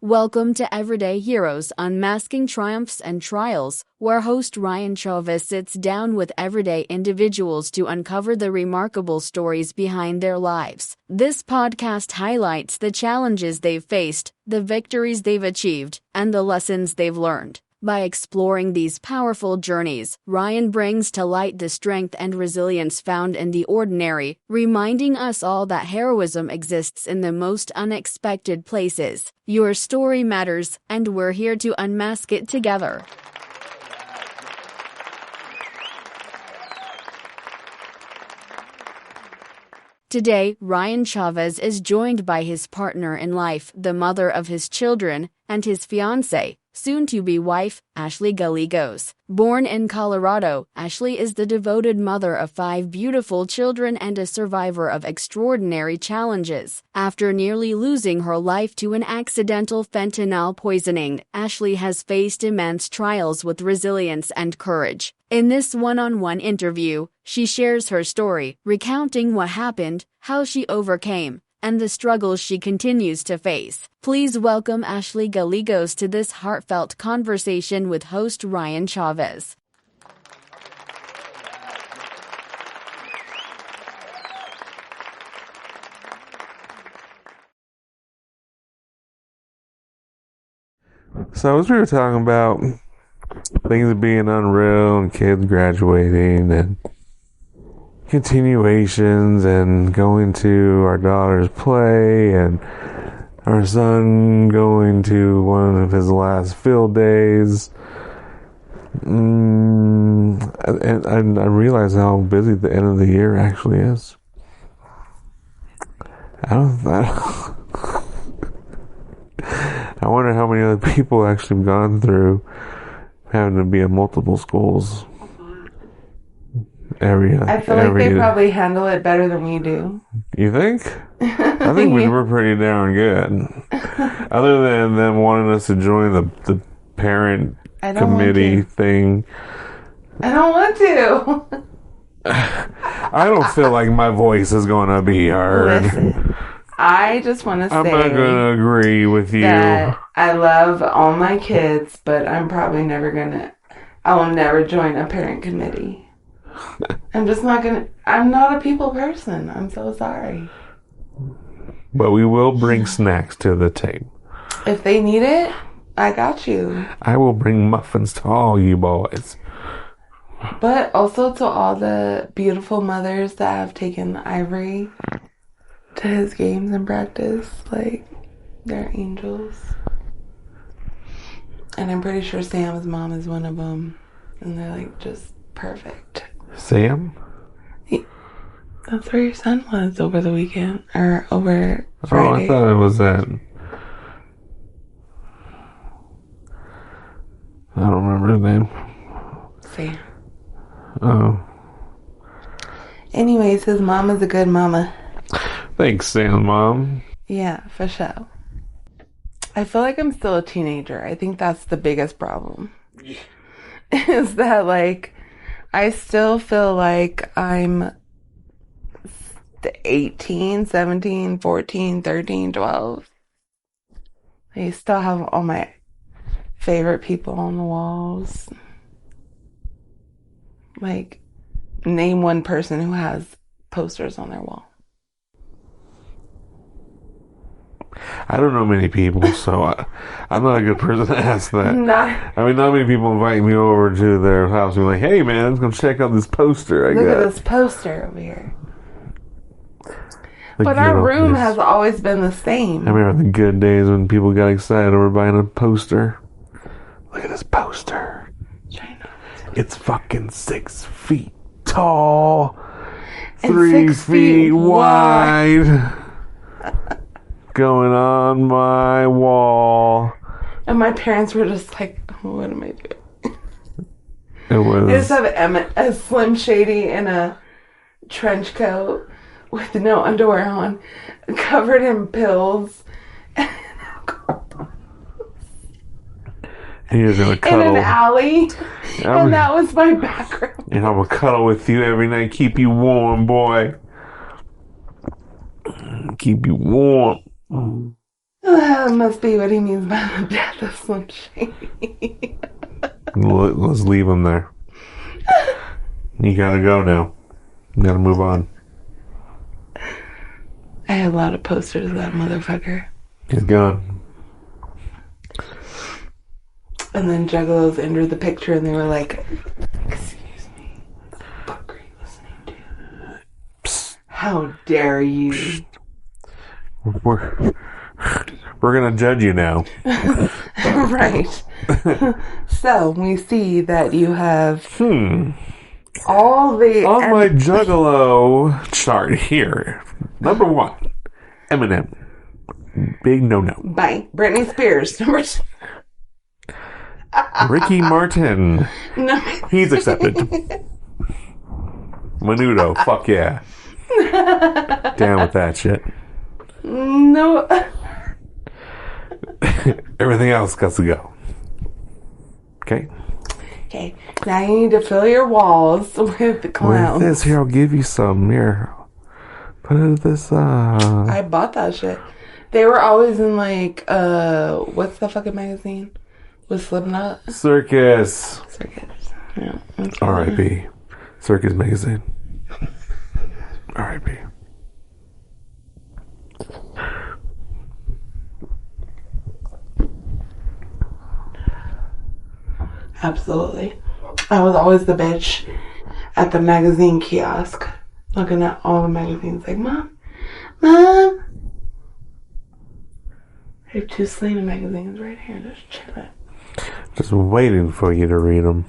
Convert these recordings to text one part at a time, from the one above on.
Welcome to Everyday Heroes Unmasking Triumphs and Trials, where host Ryan Chavez sits down with everyday individuals to uncover the remarkable stories behind their lives. This podcast highlights the challenges they've faced, the victories they've achieved, and the lessons they've learned. By exploring these powerful journeys, Ryan brings to light the strength and resilience found in the ordinary, reminding us all that heroism exists in the most unexpected places. Your story matters, and we're here to unmask it together. Today, Ryan Chavez is joined by his partner in life, the mother of his children, and his fiancée, soon-to-be wife, Ashley Gallegos. Born in Colorado, Ashley is the devoted mother of 5 beautiful children and a survivor of extraordinary challenges. After nearly losing her life to an accidental fentanyl poisoning, Ashley has faced immense trials with resilience and courage. In this one-on-one interview, she shares her story, recounting what happened, how she overcame, and the struggles she continues to face. Please welcome Ashley Gallegos to this heartfelt conversation with host Ryan Chavez. So as we were talking about things being unreal and kids graduating and continuations and going to our daughter's play and our son going to one of his last field days, and I realize how busy the end of the year actually is. I wonder how many other people actually have gone through having to be at multiple schools. I feel like they probably handle it better than we do. You think? I think we're pretty darn good. Other than them wanting us to join the parent committee thing. I don't want to. I don't feel like my voice is going to be heard. Listen, I just want to say I'm not going to agree with you. I love all my kids, but I'm probably I will never join a parent committee. I'm not a people person. I'm so sorry. But we will bring snacks to the table. If they need it, I got you. I will bring muffins to all you boys. But also to all the beautiful mothers that have taken Ivory to his games and practice. Like, they're angels. And I'm pretty sure Sam's mom is one of them. And they're like just perfect. Sam? That's where your son was over the weekend. Or over Friday. Oh, I thought it was that. I don't remember his name. Sam. Oh. Anyways, his mom is a good mama. Thanks, Sam's mom. Yeah, for sure. I feel like I'm still a teenager. I think that's the biggest problem. Is that, like, I still feel like I'm 18, 17, 14, 13, 12. I still have all my favorite people on the walls. Like, name one person who has posters on their wall. I don't know many people, so I'm not a good person to ask that. Not many people invite me over to their house and be like, "Hey, man, let's go check out this poster Look at this poster over here." But our room has always been the same. I remember the good days when people got excited over buying a poster. Look at this poster. China. It's fucking 6 feet tall, 3 feet wide. Going on my wall. And my parents were just like, what am I doing? It was. I just have Emmett as Slim Shady in a trench coat with no underwear on, covered in pills. He was gonna cuddle. In an alley. And that was my background. And I will cuddle with you every night. Keep you warm, boy. Keep you warm. That must be what he means by the death of Slim Shady. Let's leave him there. You gotta go now. You gotta move on. I had a lot of posters of that motherfucker. He's gone. And then Juggalos entered the picture and they were like, "Excuse me, what the fuck are you listening to? Psst. How dare you?" We're gonna judge you now. Right. So we see that you have all the on my Juggalo chart here. Number 1, Eminem. Big no. Bye. Britney Spears. Number 2. Ricky Martin. No. He's accepted. Menudo. Fuck yeah. Down with that shit. No. Everything else got to go. Okay. Okay. Now you need to fill your walls with the clowns. With this here, I'll give you some. Here. Put it in this, I bought that shit. They were always in like, what's the fucking magazine? With Slipknot? Circus. Yeah. R.I.P. Circus magazine. R.I.P. Absolutely. I was always the bitch at the magazine kiosk looking at all the magazines like, Mom, I have 2 Selena magazines right here. Just chilling. Just waiting for you to read them.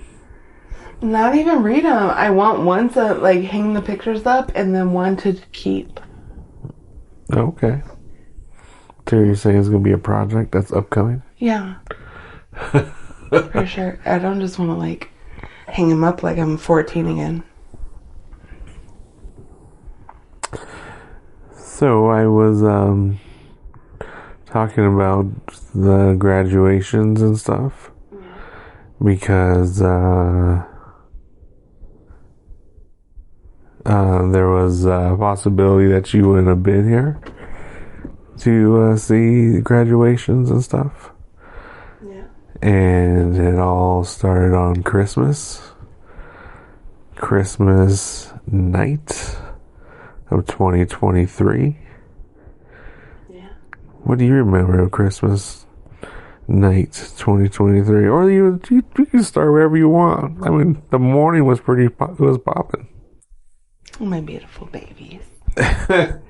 Not even read them. I want one to like hang the pictures up and then one to keep. Okay. So you're saying it's going to be a project that's upcoming? Yeah. For sure. I don't just want to like hang them up like I'm 14 again. So I was talking about the graduations and stuff because there was a possibility that you wouldn't have been here to see graduations and stuff. Yeah. And it all started on Christmas night of 2023. Yeah. What do you remember of Christmas night 2023? Or you can start wherever you want. I mean, the morning was popping. Oh, my beautiful babies. They're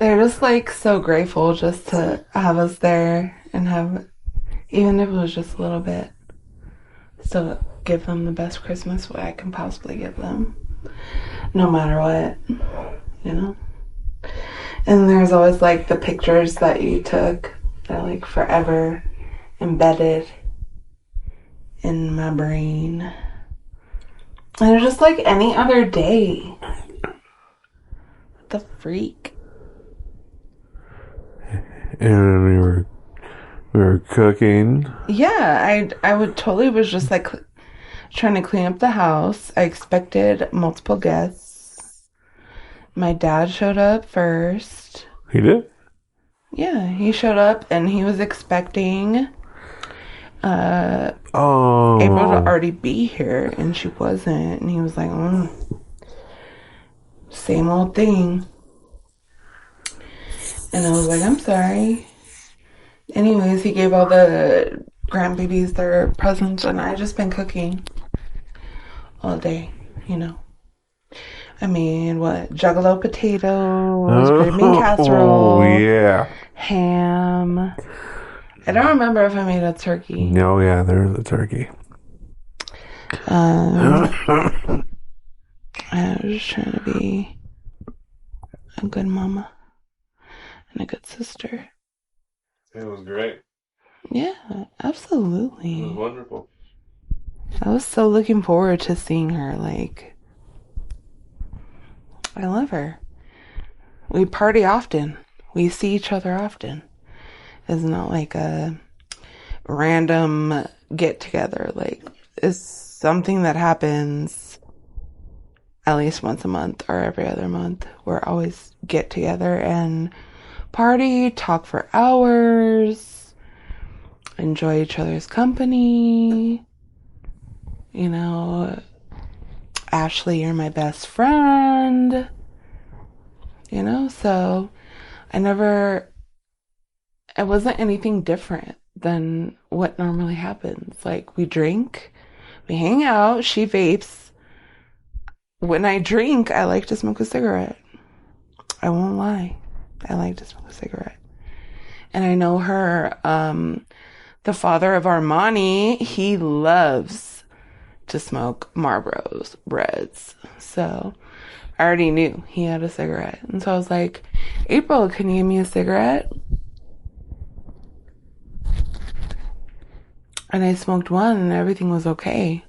just like so grateful just to have us there and have, even if it was just a little bit, still give them the best Christmas I can possibly give them, no matter what, you know? And there's always like the pictures that you took that are like forever embedded in my brain. And they're just like any other day. What the freak? And we were cooking. Yeah, I would totally was just like trying to clean up the house. I expected multiple guests. My dad showed up first. He did? Yeah, he showed up and he was expecting April to already be here and she wasn't. And he was like, same old thing. And I was like, I'm sorry. Anyways, he gave all the grandbabies their presents, and I just been cooking all day, you know. I mean, what? Juggalo potatoes, green bean casserole. Oh, yeah. Ham. I don't remember if I made a turkey. No, yeah, there was a turkey. I was just trying to be a good mama and a good sister. It was great. Yeah, absolutely. It was wonderful. I was so looking forward to seeing her. Like, I love her. We party often. We see each other often. It's not like a random get together. Like, it's something that happens at least once a month or every other month. We're always get together and party, talk for hours, enjoy each other's company. You know, Ashley, you're my best friend. You know, so it wasn't anything different than what normally happens. Like, we drink, we hang out, she vapes. When I drink, I like to smoke a cigarette. I won't lie. I like to smoke a cigarette. And I know her, the father of Armani, he loves to smoke Marlboros, Reds. So I already knew he had a cigarette. And so I was like, April, can you give me a cigarette? And I smoked one and everything was okay.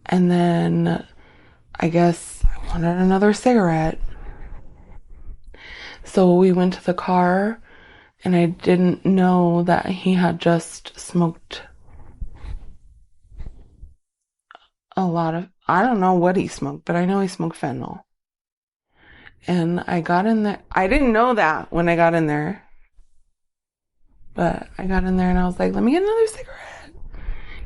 And then I guess I wanted another cigarette. So we went to the car and I didn't know that he had just smoked a lot of, I don't know what he smoked, but I know he smoked fentanyl. And I got in there. I didn't know that when I got in there. But I got in there and I was like, let me get another cigarette.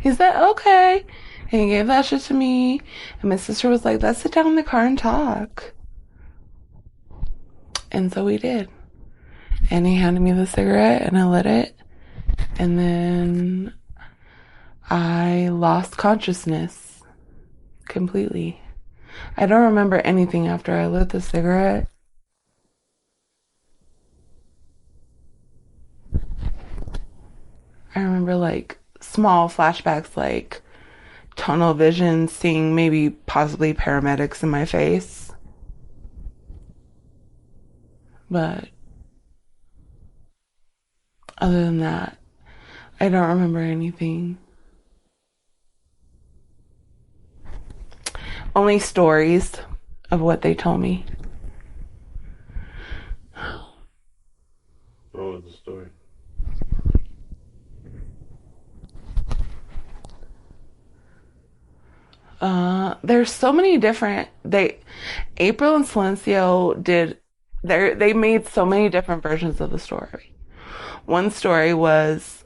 He said, okay. And he gave that shit to me. And my sister was like, let's sit down in the car and talk. And so we did. And he handed me the cigarette and I lit it. And then I lost consciousness completely. I don't remember anything after I lit the cigarette. I remember like small flashbacks, like tunnel vision, seeing maybe possibly paramedics in my face. But other than that, I don't remember anything. Only stories of what they told me. What was the story? There's so many different, April and Silencio they made so many different versions of the story. One story was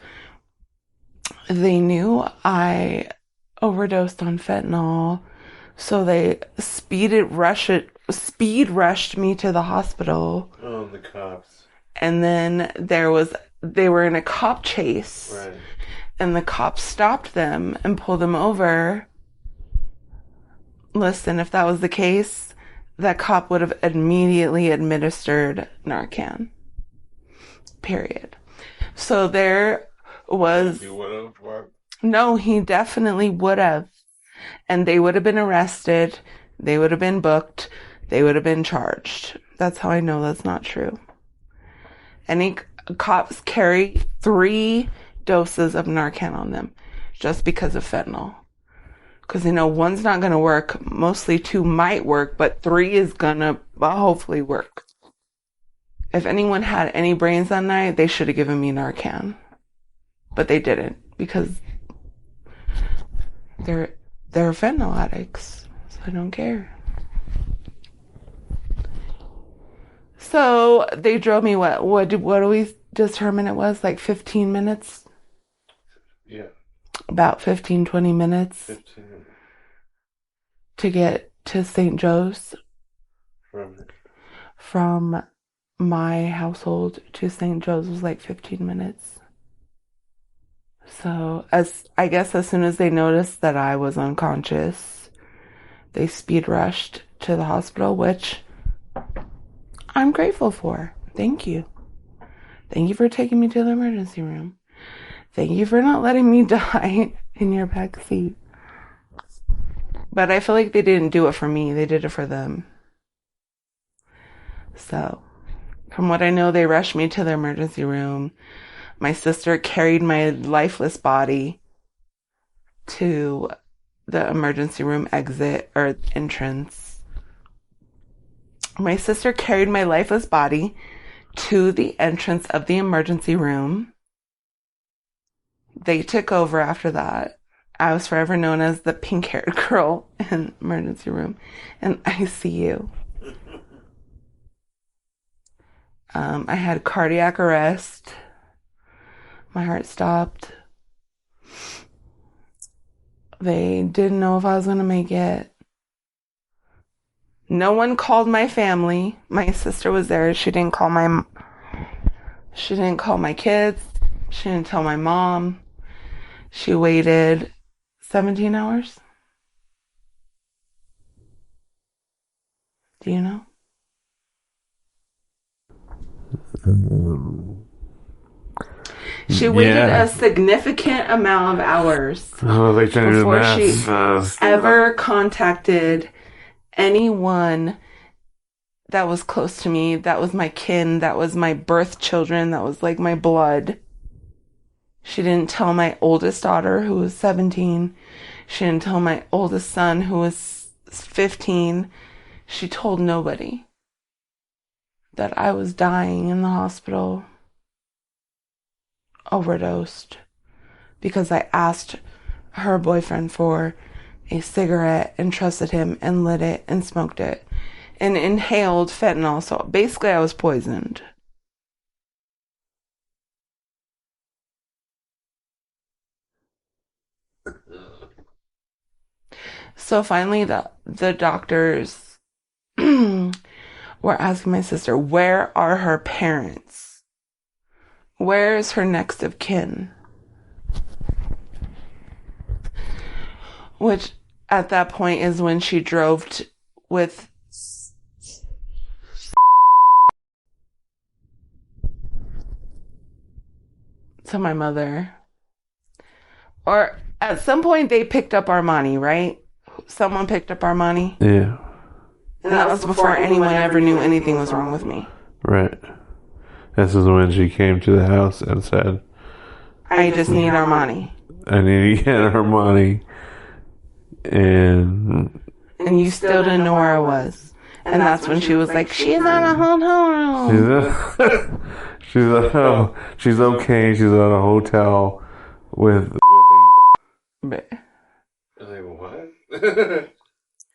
they knew I overdosed on fentanyl, so they speed rushed me to the hospital. Oh, the cops. And then they were in a cop chase. Right. And the cops stopped them and pulled them over. Listen, if that was the case, that cop would have immediately administered Narcan. Period. So there was... He would have? What? No, he definitely would have. And they would have been arrested. They would have been booked. They would have been charged. That's how I know that's not true. Any cops carry 3 doses of Narcan on them just because of fentanyl. Because, one's not going to work. Mostly 2 might work, but 3 is going to hopefully work. If anyone had any brains that night, they should have given me Narcan. But they didn't, because they're fentanyl addicts. So I don't care. So they drove me what do we determine it was? Like 15 minutes? Yeah. About 15, 20 minutes. 15 minutes. To get to St. Joe's. From my household to St. Joe's was like 15 minutes. So as soon as they noticed that I was unconscious, they speed rushed to the hospital, which I'm grateful for. Thank you. Thank you for taking me to the emergency room. Thank you for not letting me die in your back seat. But I feel like they didn't do it for me. They did it for them. So, from what I know, they rushed me to the emergency room. My sister carried my lifeless body to the emergency room exit or entrance. My sister carried my lifeless body to the entrance of the emergency room. They took over after that. I was forever known as the pink-haired girl in emergency room and ICU. I had cardiac arrest. My heart stopped. They didn't know if I was going to make it. No one called my family. My sister was there. She didn't call my kids. She didn't tell my mom. She waited 17 hours. Do you know? She waited a significant amount of hours before she ever contacted anyone that was close to me, that was my kin, that was my birth children, that was like my blood. She didn't tell my oldest daughter, who was 17. She didn't tell my oldest son, who was 15. She told nobody that I was dying in the hospital, overdosed, because I asked her boyfriend for a cigarette and trusted him and lit it and smoked it and inhaled fentanyl. So basically I was poisoned. So finally the doctors were asking my sister, where are her parents? Where is her next of kin? Which at that point is when she drove with to my mother. Or at some point they picked up Armani, right? Someone picked up Armani. Yeah. And that was before anyone ever knew anything was wrong with me. Right. This is when she came to the house and said, I just need Armani. I need to get Armani. And you still didn't know where I was. And that's when she was like, she's on a hotel room. She's okay. She's at a hotel with. But I was like, what?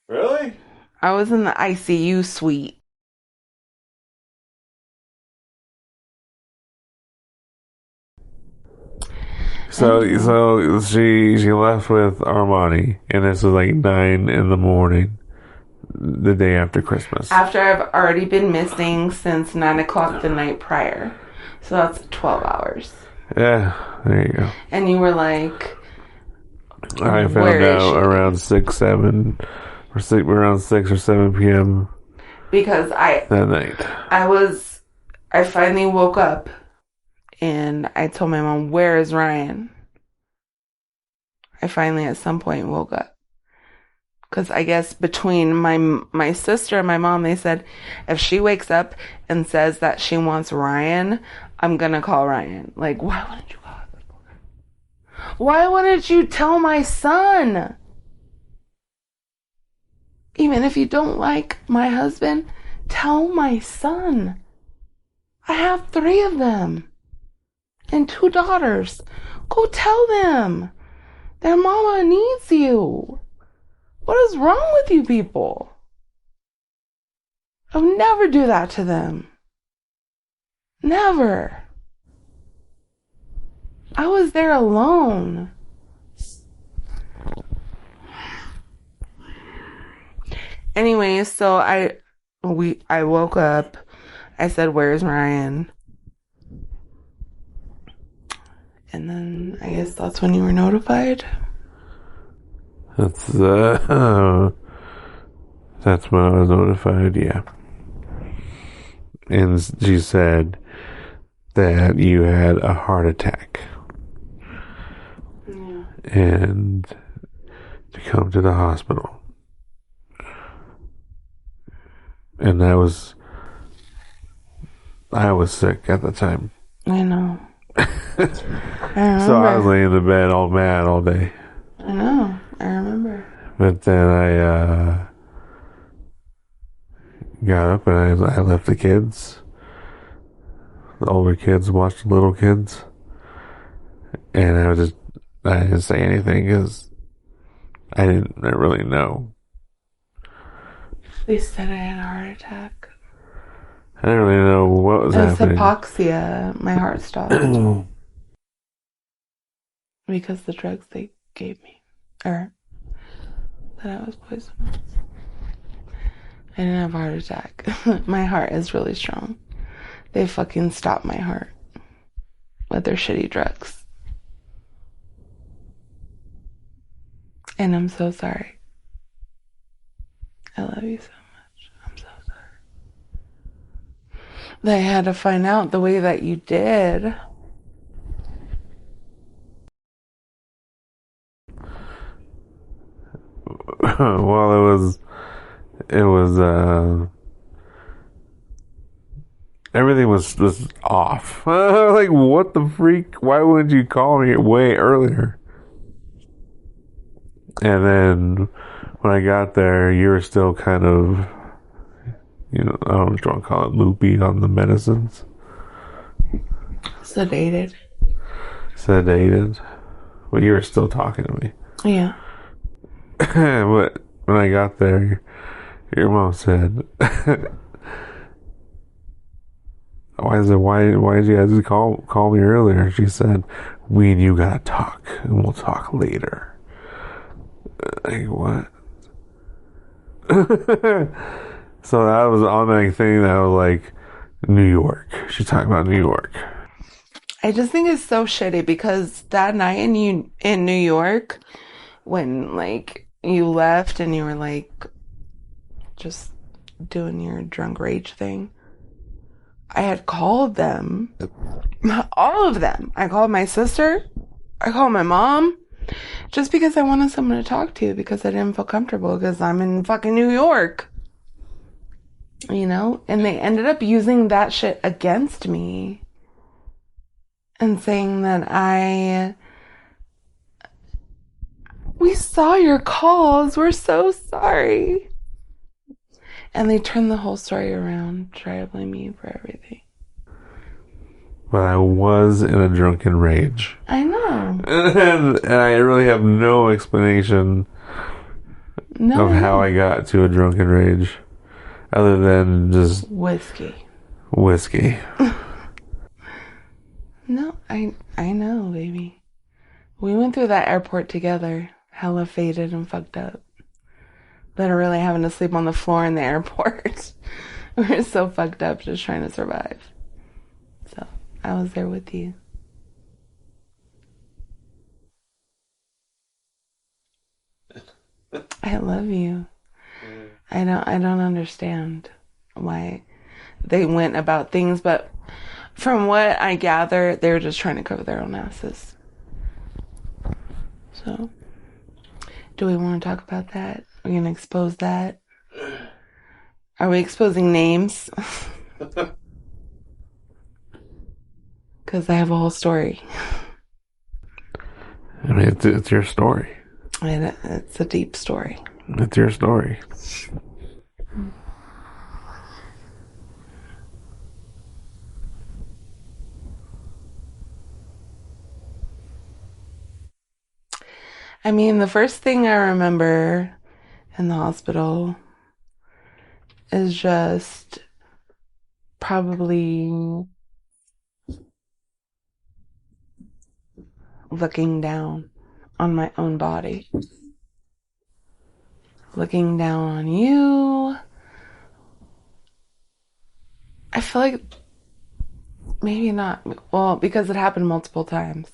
Really? I was in the ICU suite. So she left with Armani, and this was like 9 a.m, the day after Christmas. After I've already been missing since 9 o'clock the night prior. So that's 12 hours. Yeah, there you go. And you were like, I found out around 6 or 7 p.m. Because that night. I finally woke up and I told my mom, where is Ryan? I finally at some point woke up. Because I guess between my sister and my mom, they said, if she wakes up and says that she wants Ryan, I'm going to call Ryan. Like, why wouldn't you call him before? Why wouldn't you tell my son? Even if you don't like my husband, tell my son. I have 3 of them. And 2 daughters. Go tell them. Their mama needs you. What is wrong with you people? I would never do that to them. Never. I was there alone. Anyway, so I woke up. I said, where's Ryan? And then I guess that's when you were notified. That's when I was notified, yeah. And she said that you had a heart attack. Yeah. And to come to the hospital. And I was sick at the time. I know. So I was laying in the bed all mad all day. I know. I remember. But then I got up and I left the kids. The older kids watched the little kids. And I didn't say anything because I didn't really know. They said I had a heart attack. I didn't really know what was It's happening. hypoxia. My heart stopped because the drugs they gave me, or that I was poisoned. I didn't have a heart attack. My heart is really strong. They fucking stopped my heart with their shitty drugs. And I'm so sorry. I love you so much. I'm so sorry. They had to find out the way that you did. Well, it was, everything was off. Like, what the freak? Why wouldn't you call me way earlier? And then when I got there, you were still kind of, I don't know what you want to call it, loopy on the medicines. Sedated. But you were still talking to me. Yeah. But when I got there, your mom said, why did you guys call me earlier? She said, we and you gotta talk, and we'll talk later. Like, what? So that was on that thing that was like, New York. She's talking about New York. I just think it's so shitty because that night in New York, when like you left and you were like just doing your drunk rage thing, I had called them, all of them. I called my sister, I called my mom, just because I wanted someone to talk to, because I didn't feel comfortable because I'm in fucking New York, and they ended up using that shit against me and saying that we saw your calls, we're so sorry. And they turned the whole story around, try to blame me for everything. But I was in a drunken rage. I know. And I really have no explanation of how I got to a drunken rage. Other than just whiskey. No, I know, baby. We went through that airport together, hella faded and fucked up. Literally having to sleep on the floor in the airport. We were so fucked up just trying to survive. So I was there with you. I love you. I don't understand why they went about things, but from what I gather, they were just trying to cover their own asses. So, do we want to talk about that? Are we going to expose that? Are we exposing names? Because I have a whole story. I mean, it's your story. And it's a deep story. It's your story. I mean, the first thing I remember in the hospital is just probably looking down on my own body. Looking down on you. I feel like maybe not. Well, because it happened multiple times.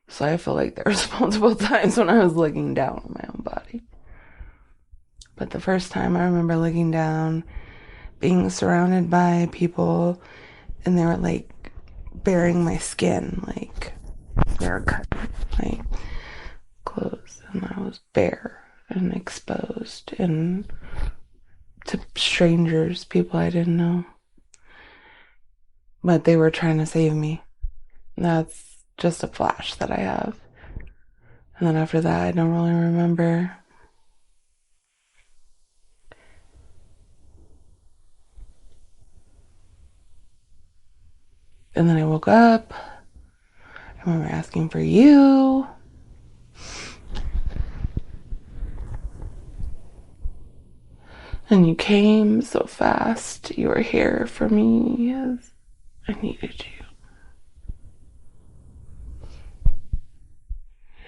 So I feel like there was multiple times when I was looking down on my own body. But the first time I remember looking down, being surrounded by people, and they were like baring my skin, like they were cutting my clothes, and I was bare and exposed and to strangers, people I didn't know. But they were trying to save me. That's just a flash that I have. And then after that, I don't really remember. And then I woke up. I remember asking for you. And you came so fast. You were here for me as I needed you.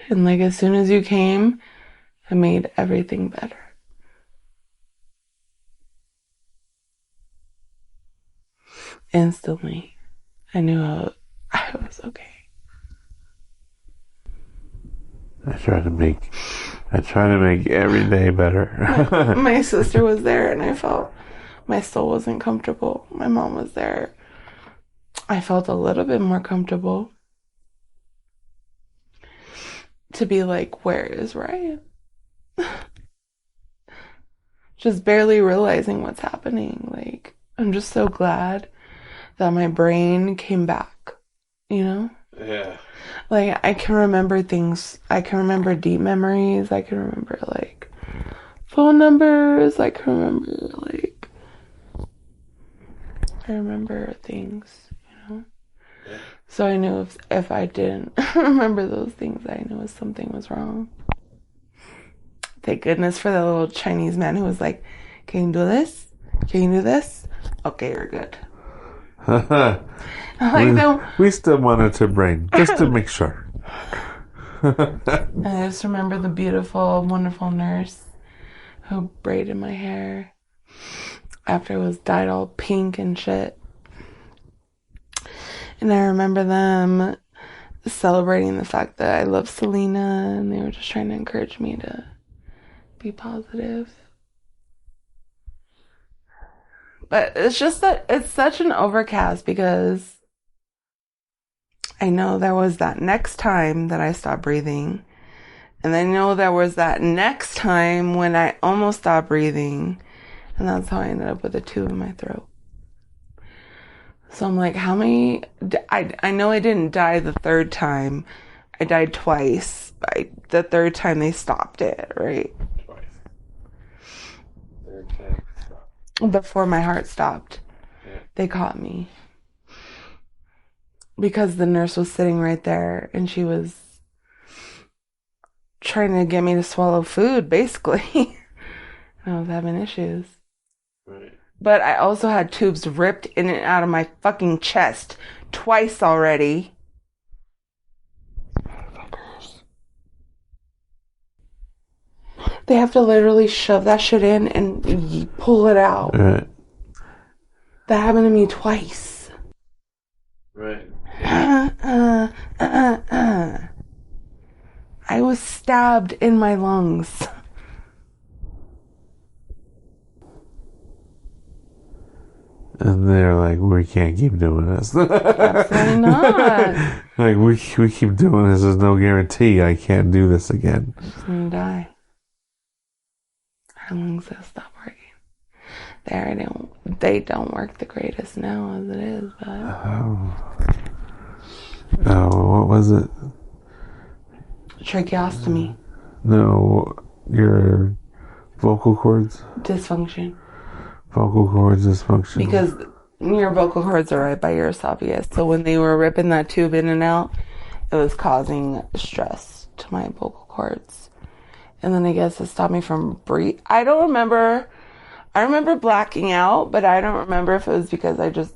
And like as soon as you came, it made everything better. Instantly, I knew I was okay. I try to make every day better. My sister was there and I felt my soul wasn't comfortable. My mom was there. I felt a little bit more comfortable to be like, where is Ryan? Just barely realizing what's happening. Like, I'm just so glad that my brain came back, you know? Yeah. Like, I can remember things. I can remember deep memories. I can remember, like, phone numbers. I can remember, like, I remember things, you know? Yeah. So I knew if I didn't remember those things, I knew something was wrong. Thank goodness for the little Chinese man who was like, can you do this? Can you do this? Okay, you're good. We still monitor brain, just to make sure. And I just remember the beautiful, wonderful nurse who braided my hair after it was dyed all pink and shit. And I remember them celebrating the fact that I love Selena, and they were just trying to encourage me to be positive. But it's just that it's such an overcast because I know there was that next time that I stopped breathing. And I know there was that next time when I almost stopped breathing. And that's how I ended up with a tube in my throat. So I'm like, how many... I know I didn't die the third time. I died twice. The third time they stopped it, right? Twice. Third time stopped. Before my heart stopped. Yeah. They caught me. Because the nurse was sitting right there and she was trying to get me to swallow food, basically. And I was having issues. Right. But I also had tubes ripped in and out of my fucking chest twice already. They have to literally shove that shit in and pull it out. Right. That happened to me twice. Right. I was stabbed in my lungs. And they're like, we can't keep doing this. Absolutely not. Like, we keep doing this. There's no guarantee I can't do this again. I'm just gonna die. Our lungs have stopped working. They don't work the greatest now as it is, but What was it? tracheostomy. No, your vocal cords? Dysfunction. Vocal cords dysfunction. Because your vocal cords are right by your esophagus. So when they were ripping that tube in and out, it was causing stress to my vocal cords. And then I guess it stopped me from breathing. I don't remember. I remember blacking out, but I don't remember if it was because I just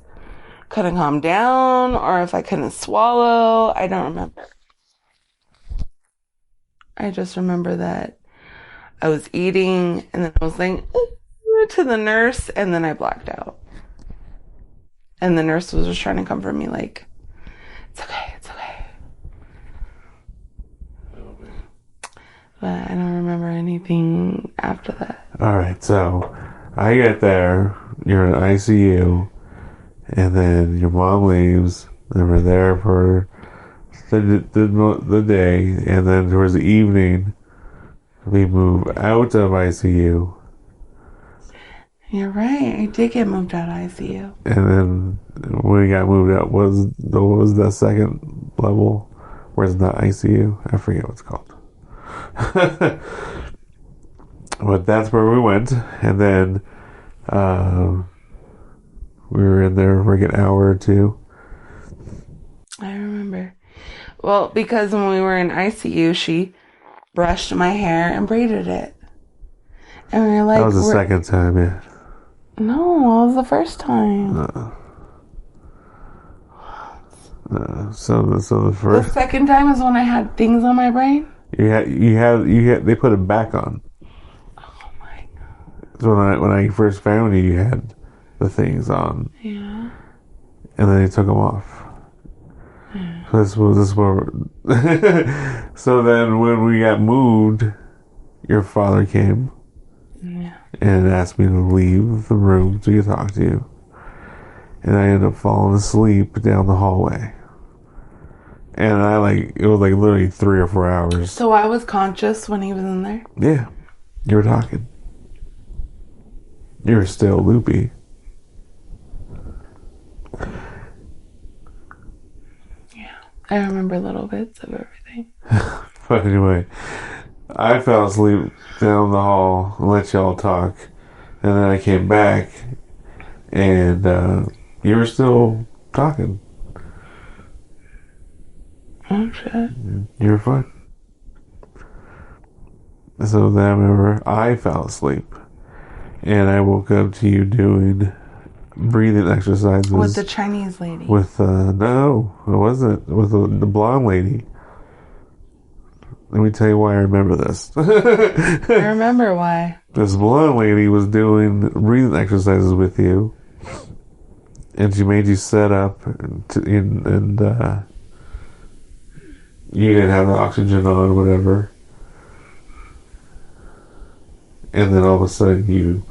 couldn't calm down or if I couldn't swallow. I don't remember. I just remember that I was eating and then I was like to the nurse and then I blacked out. And the nurse was just trying to comfort me like, it's okay, it's okay. But I don't remember anything after that. Alright, so I get there, you're in ICU, and then your mom leaves, and we're there for the day, and then towards the evening, we move out of ICU. You're right, I did get moved out of ICU. And then when we got moved out, what was the second level? Where it's not ICU? I forget what it's called. But that's where we went, and then we were in there for like an hour or two. I remember. Well, because when we were in ICU, she brushed my hair and braided it. And we're like, that was the second time, yeah. No, that was the first time. So the first. The second time is when I had things on my brain. You had. They put it back on. Oh my god. So when I first found you, you had the things on. Yeah. And then they took them off. Yeah. So this was. So then when we got moved, your father came. Yeah. And asked me to leave the room to talk to you. And I ended up falling asleep down the hallway. And it was like literally 3 or 4 hours. So I was conscious when he was in there? Yeah. You were talking. You were still loopy. Yeah. I remember little bits of everything. But anyway, I fell asleep down the hall and let y'all talk. And then I came back and you were still talking. Oh shit. You were fine. So then I remember I fell asleep. And I woke up to you doing breathing exercises. With the Chinese lady. With, no, it wasn't. With the blonde lady. Let me tell you why I remember this. I remember why. This blonde lady was doing breathing exercises with you. And she made you set up and you didn't have the oxygen on, whatever. And then all of a sudden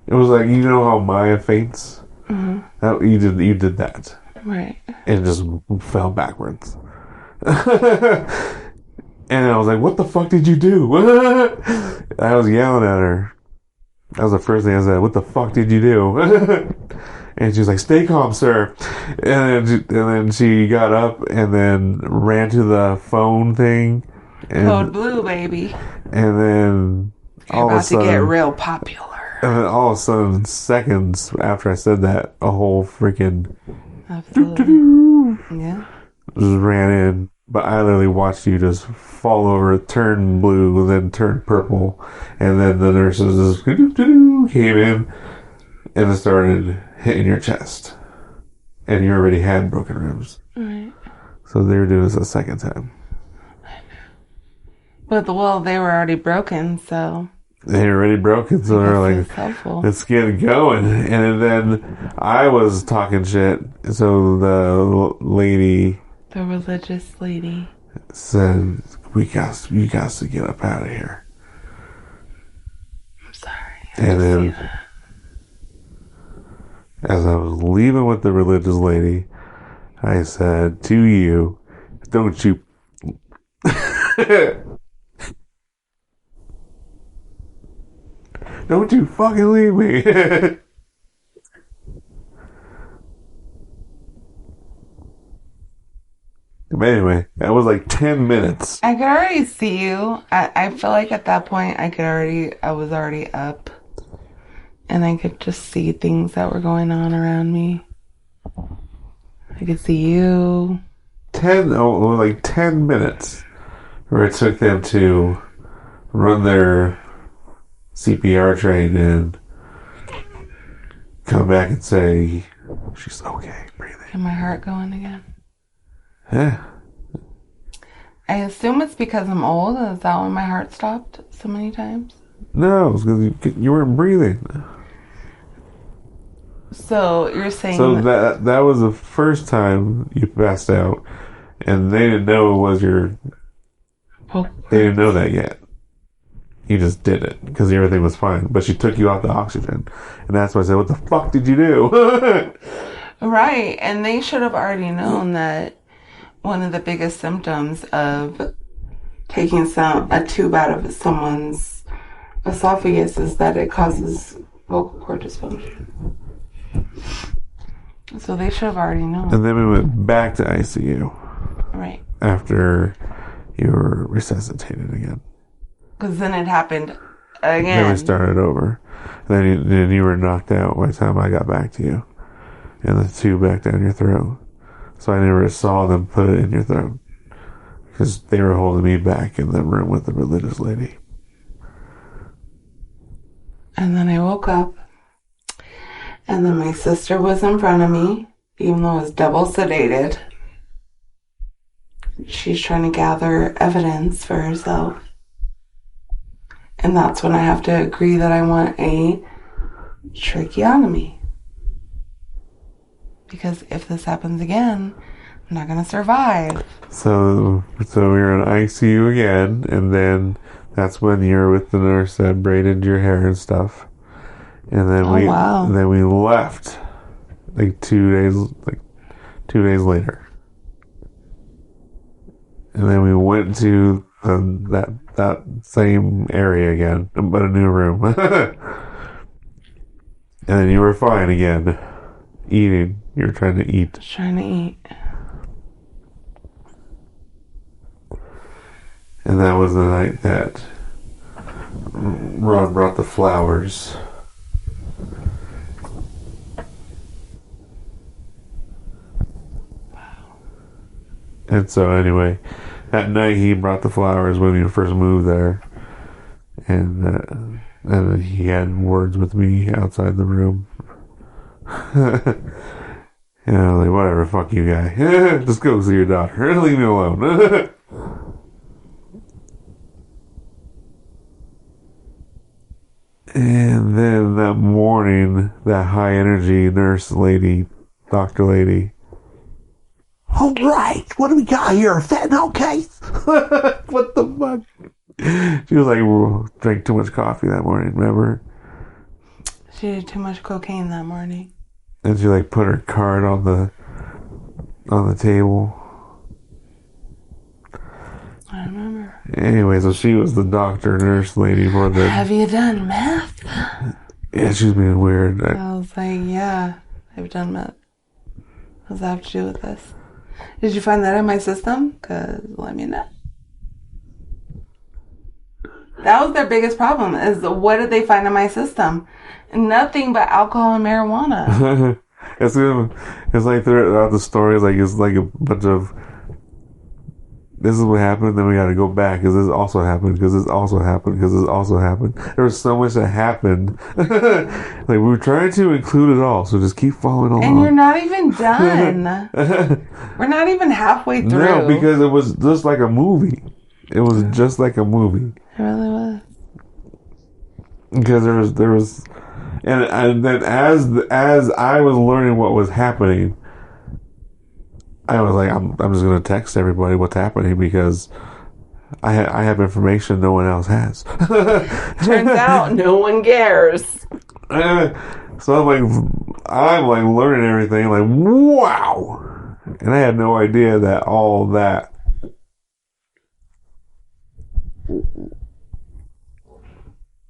it was like, you know how Maya faints? Mm-hmm. You did that. Right. And just fell backwards. And I was like, what the fuck did you do? I was yelling at her. That was the first thing I said. What the fuck did you do? And she was like, stay calm, sir. And then she got up and then ran to the phone thing. And, Code blue, baby. And then You're about to get real popular. And then all of a sudden, seconds after I said that, a whole freaking yeah, just ran in. But I literally watched you just fall over, turn blue, then turn purple, and then the nurses just came in and started hitting your chest. And you already had broken ribs. right. So they were doing this a second time. But they were already broken, so They were already broken, so they were like, let's get it going. And then I was talking shit, so the lady, the religious lady, said, you got to get up out of here. I'm sorry. And then, as I was leaving with the religious lady, I said to you, don't you... Don't you fucking leave me. But anyway, that was like 10 minutes. I could already see you. I feel like at that point I was already up. And I could just see things that were going on around me. I could see you. 10 minutes where it took them to run their CPR train and come back and say, she's okay, breathing. And my heart going again. Yeah. I assume it's because I'm old. Is that when my heart stopped so many times? No, it's because you weren't breathing. So you're saying... So that was the first time you passed out, and they didn't know it was your... They didn't know that yet. You just did it, because everything was fine. But she took you off the oxygen. And that's why I said, what the fuck did you do? Right, and they should have already known that one of the biggest symptoms of taking a tube out of someone's esophagus is that it causes vocal cord dysfunction. So they should have already known. And then we went back to ICU. Right. After you were resuscitated again. Because then it happened again. Then we started over. Then you were knocked out by the time I got back to you. And the tube back down your throat. So I never saw them put it in your throat. Because they were holding me back in the room with the religious lady. And then I woke up. And then my sister was in front of me, even though I was double sedated. She's trying to gather evidence for herself. And that's when I have to agree that I want a tracheotomy. Because if this happens again, I'm not going to survive. So we were in ICU again, and then that's when you were with the nurse that braided your hair and stuff. And then we left like 2 days later. And then we went to that same area again, but a new room. And then you were fine again. Eating. You were trying to eat. Trying to eat. And that was the night that Ron brought the flowers. Wow. And so anyway, that night he brought the flowers when we first moved there. And he had words with me outside the room. And I was like, whatever, fuck you, guy. Just go see your daughter. Leave me alone. And then that morning, that high energy nurse lady, doctor lady. All right, what do we got here? A fentanyl case? What the fuck? She was like, well, drank too much coffee that morning, remember? She did too much cocaine that morning. And she like put her card on the table. I remember. Anyway, so she was the doctor nurse lady for the. Have you done meth? Yeah, she was being weird. I was like, yeah, I've done meth. What does that have to do with this? Did you find that in my system? Because let me know. That was their biggest problem, is what did they find in my system? Nothing but alcohol and marijuana. It's like throughout the story, it's like a bunch of, this is what happened, then we gotta go back, because this also happened, because this also happened, because this also happened. There was so much that happened. Like, we were trying to include it all, so just keep following along. And you're not even done. We're not even halfway through. No, because it was just like a movie. It was just like a movie. It really was. Because there was, and then as I was learning what was happening, I was like, I'm just gonna text everybody what's happening, because I have information no one else has. Turns out no one cares. So I'm like learning everything, like, wow, and I had no idea that all that.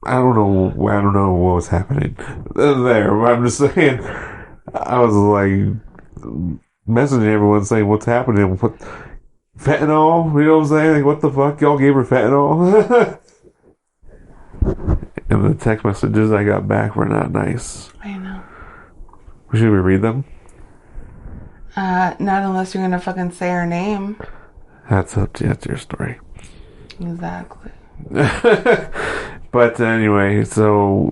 I don't know what was happening there, but I'm just saying, I was like messaging everyone saying what's happening. What, fentanyl? You know what I'm saying? Like, what the fuck? Y'all gave her fentanyl? And the text messages I got back were not nice. I know. Should we read them? Not unless you're gonna fucking say her name. That's your story. Exactly. But anyway, so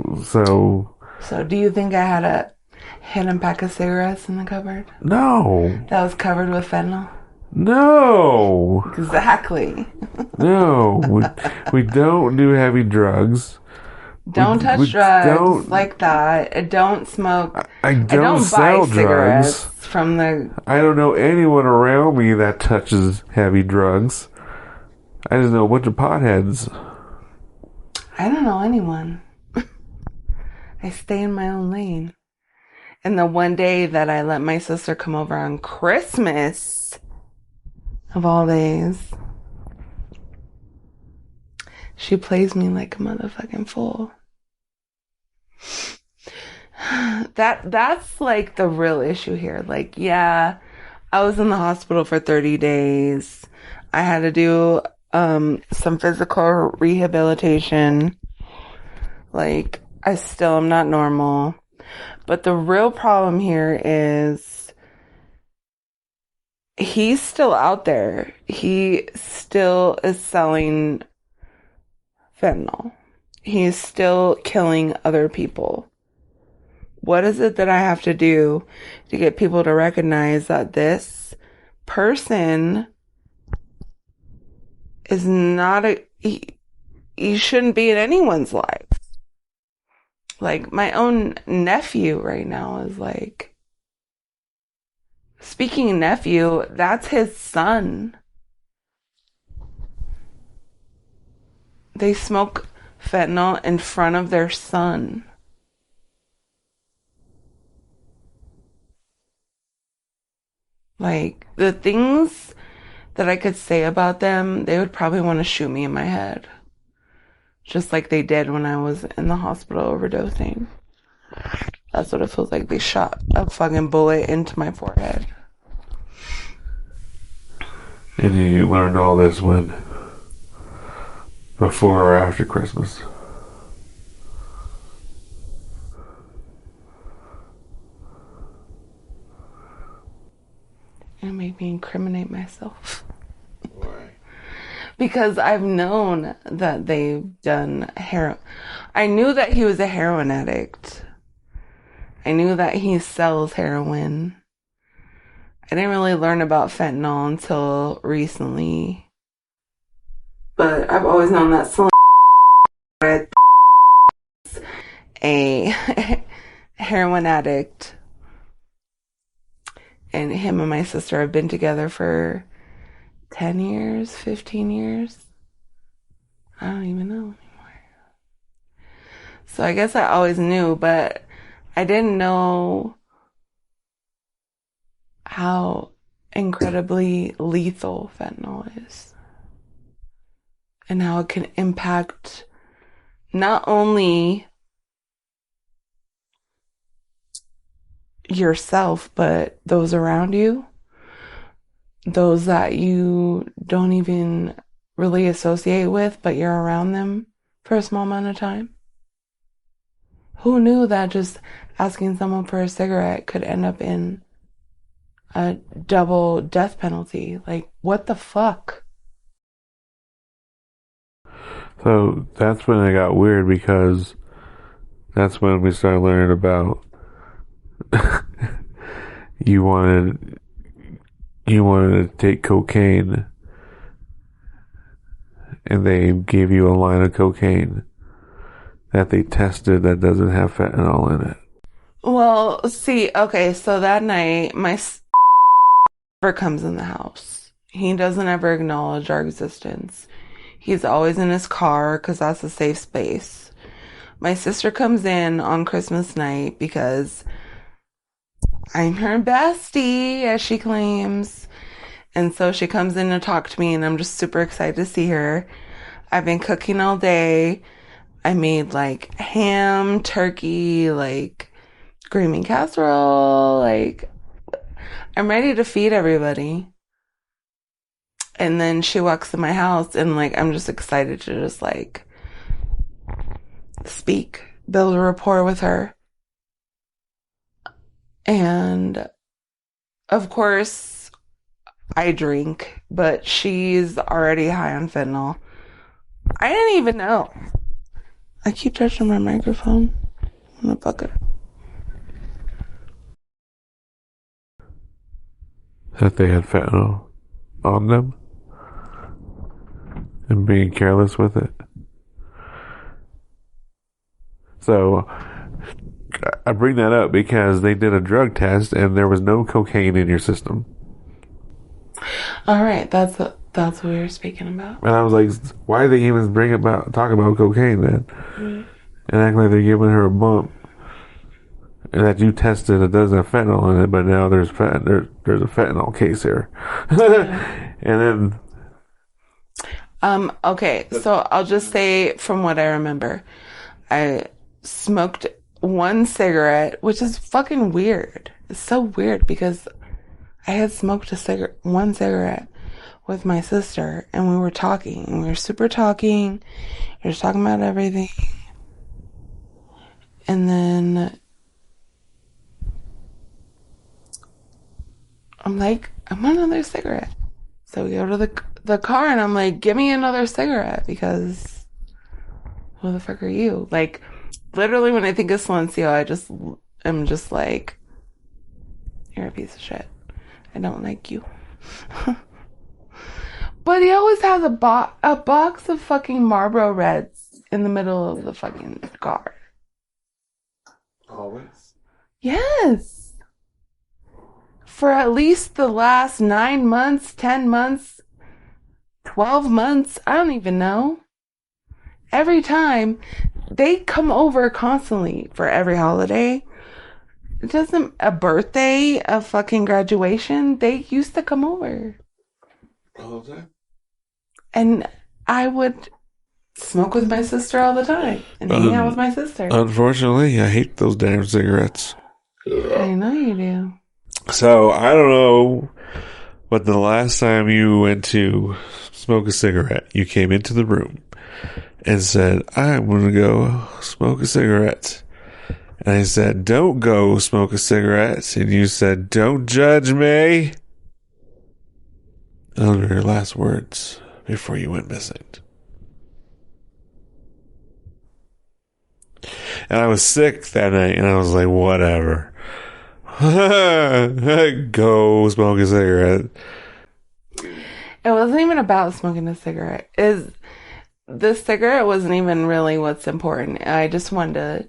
do you think I had a hidden pack of cigarettes in the cupboard? No. That was covered with fentanyl? No. Exactly. No. We don't do heavy drugs. Don't touch drugs like that. I don't smoke. I don't sell buy cigarettes drugs. From the... I don't know anyone around me that touches heavy drugs. I just know a bunch of potheads. I don't know anyone. I stay in my own lane. And the one day that I let my sister come over on Christmas, of all days, she plays me like a motherfucking fool. That's like the real issue here. Like, yeah, I was in the hospital for 30 days. I had to do some physical rehabilitation. Like, I still am not normal. But the real problem here is he's still out there. He still is selling fentanyl. He's still killing other people. What is it that I have to do to get people to recognize that this person is not he shouldn't be in anyone's life? Like, my own nephew right now is like, speaking of nephew, that's his son. They smoke fentanyl in front of their son. Like, the things that I could say about them, they would probably want to shoot me in my head. Just like they did when I was in the hospital overdosing. That's what it feels like. They shot a fucking bullet into my forehead. And you learned all this when? Before or after Christmas? It made me incriminate myself. Why? Because I've known that they've done heroin. I knew that he was a heroin addict. I knew that he sells heroin. I didn't really learn about fentanyl until recently. But I've always known that a heroin addict. And him and my sister have been together for 10 years, 15 years. I don't even know anymore. So I guess I always knew, but I didn't know how incredibly lethal fentanyl is. And how it can impact not only yourself, but those around you. Those that you don't even really associate with, but you're around them for a small amount of time. Who knew that just asking someone for a cigarette could end up in a double death penalty? Like, what the fuck? So that's when it got weird, because that's when we started learning about you wanted to take cocaine, and they gave you a line of cocaine that they tested that doesn't have fentanyl in it. Well, see, okay, so that night, my never comes in the house. He doesn't ever acknowledge our existence. He's always in his car because that's a safe space. My sister comes in on Christmas night because I'm her bestie, as she claims. And so she comes in to talk to me, and I'm just super excited to see her. I've been cooking all day. I made like ham, turkey, like green bean casserole. Like, I'm ready to feed everybody. And then she walks in my house, and like, I'm just excited to just like speak, build a rapport with her. And of course, I drink, but she's already high on fentanyl. I didn't even know. I keep touching my microphone. I'm gonna fuck it. That they had fentanyl on them and being careless with it. So I bring that up because they did a drug test and there was no cocaine in your system. All right, that's what we were speaking about. And I was like, why did they even talk about cocaine then? Mm. And act like they're giving her a bump. And that you tested it doesn't have fentanyl in it, but now there's a fentanyl case here. And then okay, so I'll just say from what I remember, I smoked one cigarette, which is fucking weird. It's so weird because I had smoked one cigarette with my sister, and we were talking, and we were super talking. We were talking about everything. And then I'm like, I want another cigarette. So we go to the car, and I'm like, give me another cigarette, because who the fuck are you? Like, literally, when I think of Silencio, I'm just like, you're a piece of shit. I don't like you. But he always has a box of fucking Marlboro Reds in the middle of the fucking car. Always? Yes. For at least the last 9 months, 10 months, 12 months, I don't even know. Every time, they come over constantly for every holiday. It doesn't, a birthday, a fucking graduation, they used to come over. All the time? And I would smoke with my sister all the time and hang out with my sister. Unfortunately, I hate those damn cigarettes. I know you do. So, I don't know, but the last time you went to smoke a cigarette, you came into the room and said, I'm going to go smoke a cigarette. And I said, don't go smoke a cigarette. And you said, don't judge me. Those were your last words before you went missing. And I was sick that night, and I was like, whatever. Go smoke a cigarette. It wasn't even about smoking a cigarette. The cigarette wasn't even really what's important. I just wanted to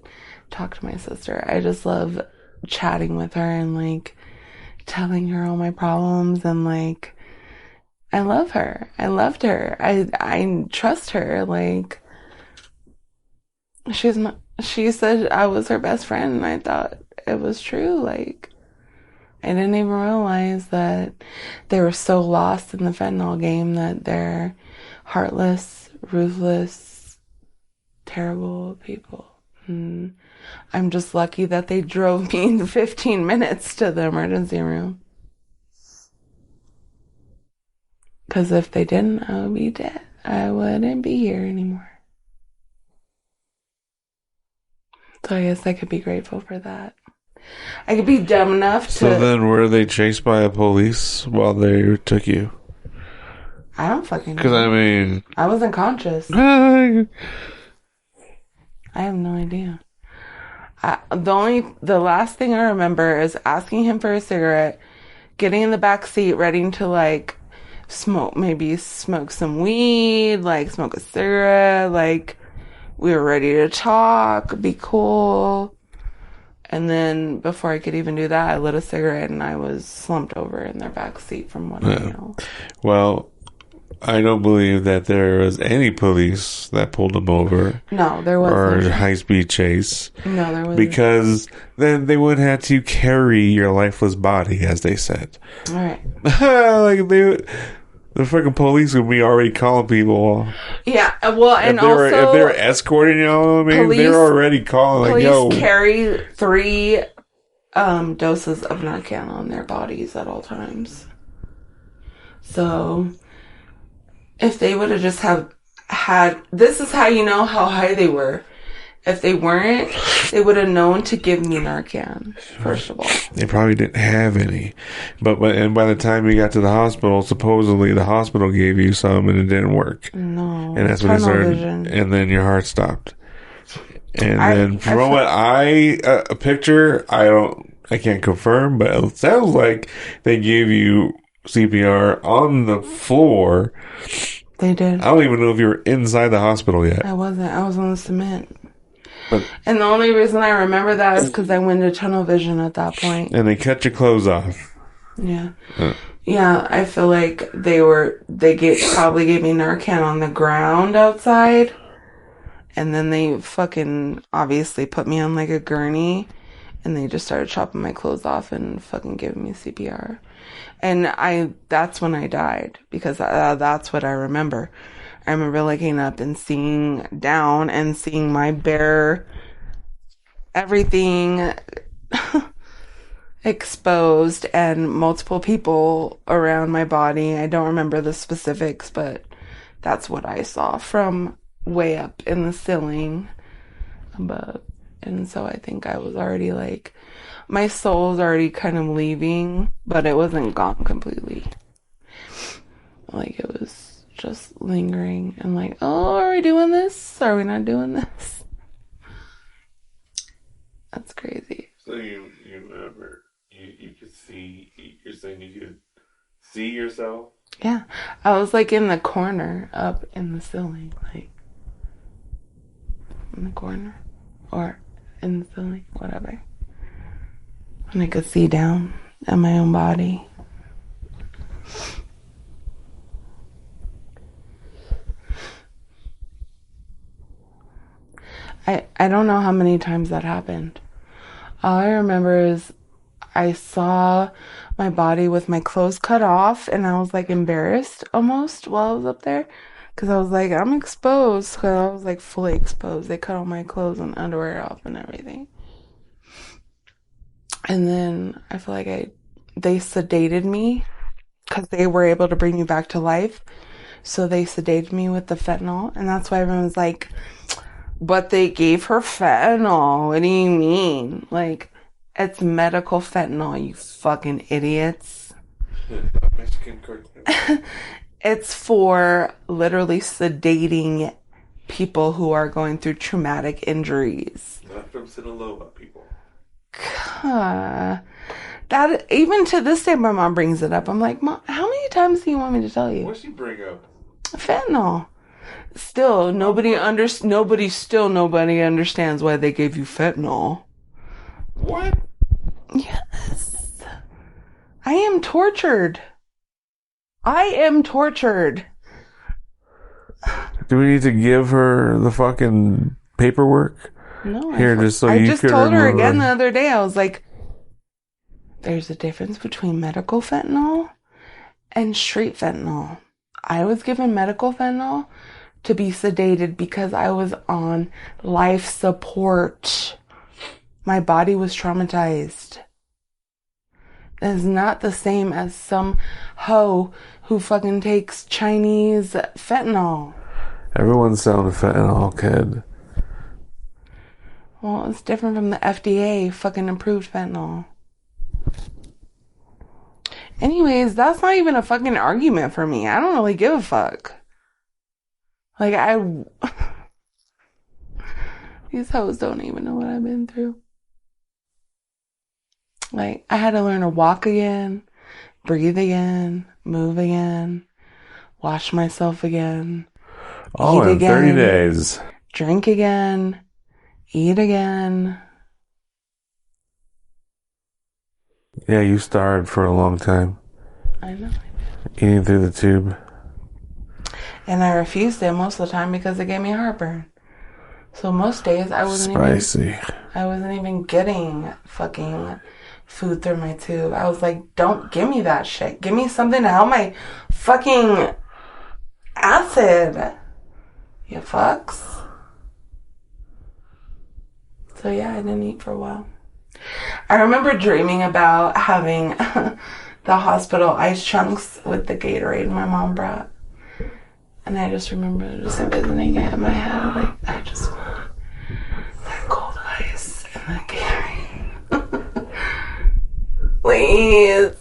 talk to my sister. I just love chatting with her and like telling her all my problems, and like I love her. I loved her. I trust her. Like she said I was her best friend, and I thought it was true. Like I didn't even realize that they were so lost in the fentanyl game that they're heartless, ruthless, terrible people. And I'm just lucky that they drove me in 15 minutes to the emergency room. Because if they didn't, I would be dead. I wouldn't be here anymore. So I guess I could be grateful for that. I could be dumb enough to... So then were they chased by a police while they took you? I don't fucking know. Because, I mean... I wasn't conscious. I have no idea. The last thing I remember is asking him for a cigarette, getting in the back seat, ready to, like, smoke some weed, like, smoke a cigarette, like, we were ready to talk, be cool. And then before I could even do that, I lit a cigarette and I was slumped over in their back seat from what I know. Well, I don't believe that there was any police that pulled him over. No, there wasn't. Or high-speed chase. No, there wasn't. Because then they wouldn't have to carry your lifeless body, as they said. All right. Like, the freaking police would be already calling people. Yeah, well, and if also... if they were escorting you, I mean, they were already calling, like, yo. Police carry 3 doses of Narcan on their bodies at all times. So... if they would have just had, this is how you know how high they were. If they weren't, they would have known to give me Narcan, first of all. They probably didn't have any. But by the time you got to the hospital, supposedly the hospital gave you some and it didn't work. No. And that's when it started. Vision. And then your heart stopped. And then from what a picture, I can't confirm, but it sounds like they gave you CPR on the floor. They did. I don't even know if you were inside the hospital yet. I wasn't. I was on the cement. And the only reason I remember that is because I went into tunnel vision at that point. And they cut your clothes off. Yeah. Yeah, I feel like probably gave me Narcan on the ground outside. And then they fucking obviously put me on like a gurney. And they just started chopping my clothes off and fucking giving me CPR. And that's when I died, because that's what I remember. I remember looking up and seeing down and seeing my bare everything exposed and multiple people around my body. I don't remember the specifics, but that's what I saw from way up in the ceiling above. And so I think I was already like, my soul's already kind of leaving, but it wasn't gone completely. Like, it was just lingering and like, oh, are we doing this? Are we not doing this? That's crazy. So you remember, you could see, you're saying you could see yourself? Yeah. I was like in the corner up in the ceiling, like in the corner or in the ceiling, whatever. And I could see down at my own body. I don't know how many times that happened. All I remember is I saw my body with my clothes cut off, and I was like embarrassed almost while I was up there, because I was like, I'm exposed, because I was like fully exposed. They cut all my clothes and underwear off and everything. And then I feel like they sedated me, because they were able to bring me back to life. So they sedated me with the fentanyl, and that's why everyone's like, but they gave her fentanyl. What do you mean? Like, it's medical fentanyl, you fucking idiots. Mexican cartel. It's for literally sedating people who are going through traumatic injuries. Not from Sinaloa, people. That, even to this day, my mom brings it up. I'm like, Mom, how many times do you want me to tell you? What'd she bring up? Fentanyl. Still, nobody understands why they gave you fentanyl. What? Yes. I am tortured. I am tortured. Do we need to give her the fucking paperwork? No. Here, just so I you just could told her remember. again the other day. I was like, there's a difference between medical fentanyl and street fentanyl. I was given medical fentanyl to be sedated because I was on life support. My body was traumatized. That is not the same as some hoe who fucking takes Chinese fentanyl. Everyone's selling fentanyl, kid. Well, it's different from the FDA fucking approved fentanyl. Anyways, that's not even a fucking argument for me. I don't really give a fuck. Like, these hoes don't even know what I've been through. Like, I had to learn to walk again, breathe again, move again, wash myself again, Oh, eat in again, 30 days. drink again, eat again. Yeah, you starved for a long time. I know. Eating through the tube. And I refused it most of the time because it gave me heartburn. So most days I wasn't even getting fucking food through my tube. I was like, don't give me that shit. Give me something to help my fucking acid. You fucks. So yeah, I didn't eat for a while. I remember dreaming about having the hospital ice chunks with the Gatorade my mom brought. And I just remember just envisioning it in my head. Like, I just want that cold ice and that Gatorade. Please.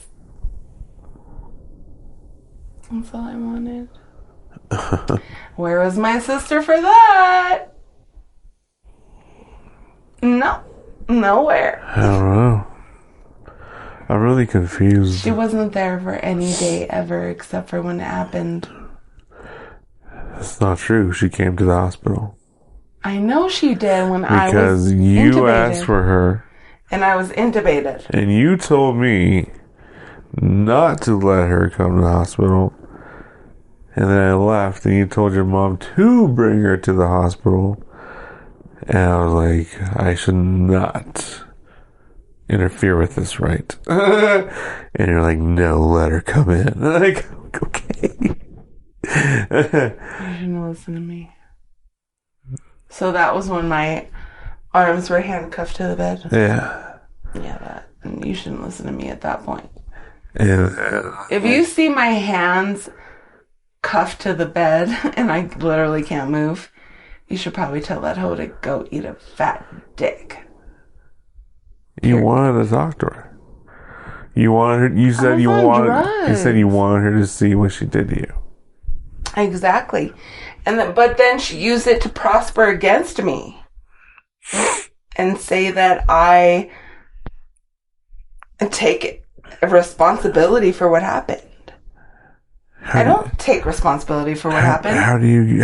That's all I wanted. Where was my sister for that? No. Nowhere. I don't know. I'm really confused. She wasn't there for any day ever except for when it happened. That's not true. She came to the hospital. I know she did when I was because you asked for her. And I was intubated. And you told me not to let her come to the hospital. And then I left and you told your mom to bring her to the hospital. And I was like, I should not interfere with this, right? And you're like, no, let her come in. And I'm like, okay. You shouldn't listen to me. So that was when my arms were handcuffed to the bed. Yeah. Yeah, you shouldn't listen to me at that point. And, if you see my hands cuffed to the bed and I literally can't move, You should probably tell that hoe to go eat a fat dick. You wanted to talk to her. You wanted her. You said you wanted her to see what she did to you. Exactly. But then she used it to prosper against me. And say that I take responsibility for what happened. I don't take responsibility for what happened. How did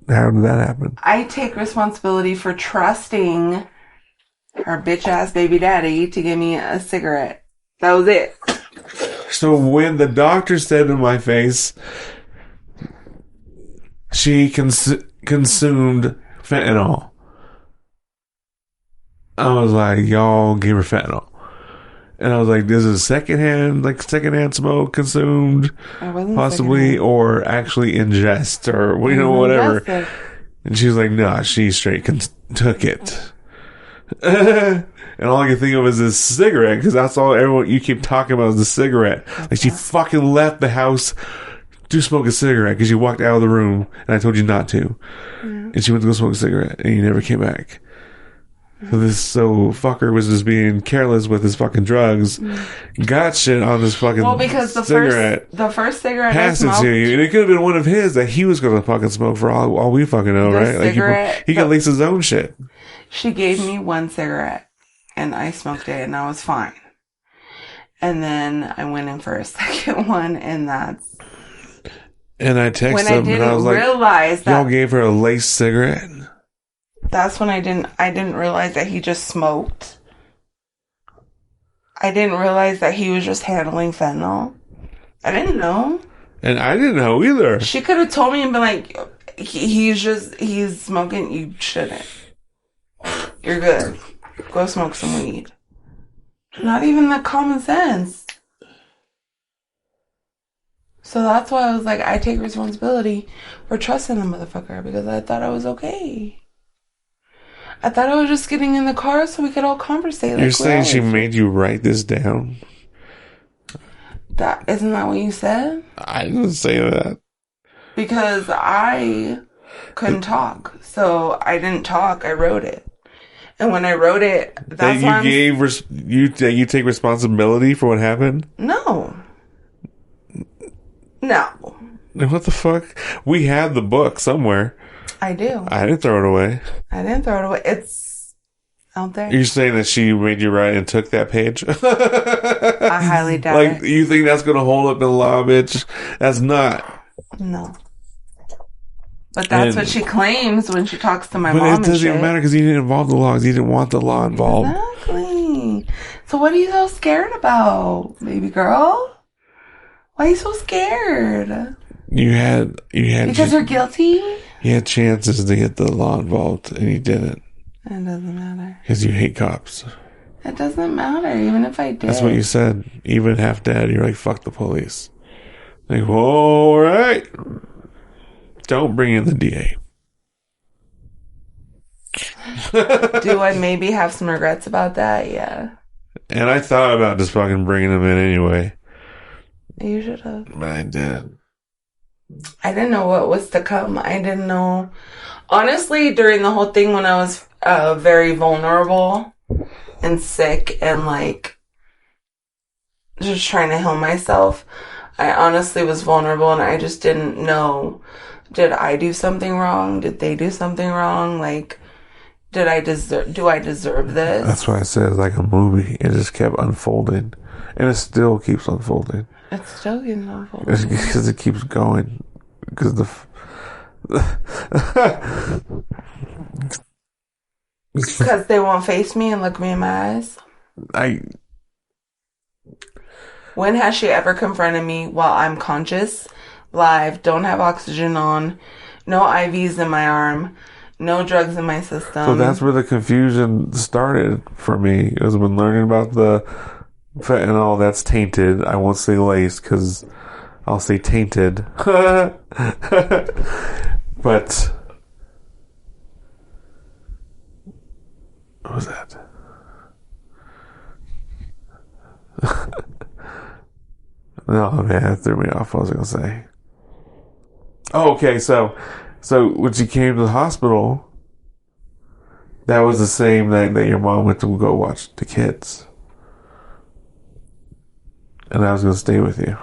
that happen? I take responsibility for trusting her bitch ass baby daddy to give me a cigarette. That was it. So when the doctor said in my face, she consumed fentanyl, I was like, y'all gave her fentanyl. And I was like, this is secondhand smoke consumed, possibly, or actually ingest, or, whatever. Ingested. And she was like, nah, she straight took it. And all I can think of is this cigarette, because that's all everyone you keep talking about is the cigarette. Like, she fucking left the house to smoke a cigarette, because you walked out of the room, and I told you not to. Mm. And she went to go smoke a cigarette, and you never came back. So fucker was just being careless with his fucking drugs. Got shit on this fucking because the first cigarette passed I smoked, it to you. And it could have been one of his that he was going to fucking smoke for all we fucking know, right? Like he got his own shit. She gave me one cigarette and I smoked it and I was fine. And then I went in for a second one and that's... And I texted him and I was like, realize that y'all gave her a lace cigarette? That's when I didn't realize that he just smoked. I didn't realize that he was just handling fentanyl. I didn't know. And I didn't know either. She could have told me and been like, he's smoking, you shouldn't. You're good. Go smoke some weed. Not even that common sense. So that's why I was like, I take responsibility for trusting the motherfucker because I thought I was okay. I thought I was just getting in the car so we could all conversate. You're saying she made you write this down? Isn't that what you said? I didn't say that. Because I couldn't talk. So I didn't talk. I wrote it. And when I wrote it, that's why you take responsibility for what happened? No. What the fuck? We had the book somewhere. I do. I didn't throw it away. It's out there. You're saying that she made you write and took that page? I highly doubt it. Like, you think that's going to hold up in law, bitch? That's not. No. But that's what she claims when she talks to my mom. But it doesn't even matter because he didn't involve the law because he didn't want the law involved. Exactly. So what are you so scared about, baby girl? Why are you so scared? You had because you're guilty? You had chances to get the law involved, and you didn't. It doesn't matter. Because you hate cops. It doesn't matter, even if I did. That's what you said. Even half dead, you're like, fuck the police. Like, well, all right. Don't bring in the DA. Do I maybe have some regrets about that? Yeah. And I thought about just fucking bringing him in anyway. You should have. But I did. I didn't know what was to come. I didn't know. Honestly, during the whole thing when I was very vulnerable and sick and like just trying to heal myself, I honestly was vulnerable and I just didn't know. Did I do something wrong? Did they do something wrong? Like, do I deserve this? That's why I said it's like a movie. It just kept unfolding. And it still keeps unfolding. It's still getting unfolding. Because it keeps going. Because because they won't face me and look me in my eyes? When has she ever confronted me while I'm conscious, live, don't have oxygen on, no IVs in my arm, no drugs in my system? So that's where the confusion started for me. It was when learning about the fentanyl that's tainted. I won't say laced because I'll say tainted. But what was that? No, man, that threw me off. What was I going to say? Oh, okay, so So when she came to the hospital, that was the same night that your mom went to go watch the kids. And I was going to stay with you.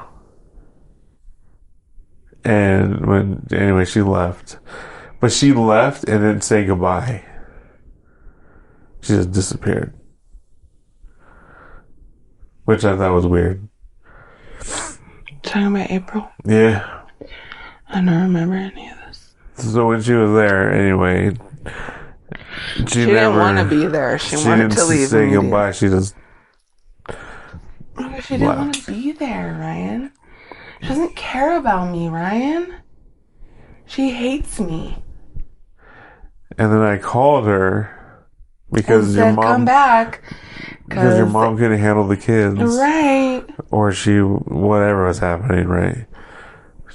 And anyway, she left. But she left and didn't say goodbye. She just disappeared. Which I thought was weird. Talking about April? Yeah. I don't remember any of this. So when she was there, anyway, she didn't want to be there. She wanted to leave. Say goodbye. She just. She didn't want to be there, Ryan. She doesn't care about me, Ryan. She hates me. And then I called her because your mom come back. Because your mom couldn't handle the kids, right? Or whatever was happening, right?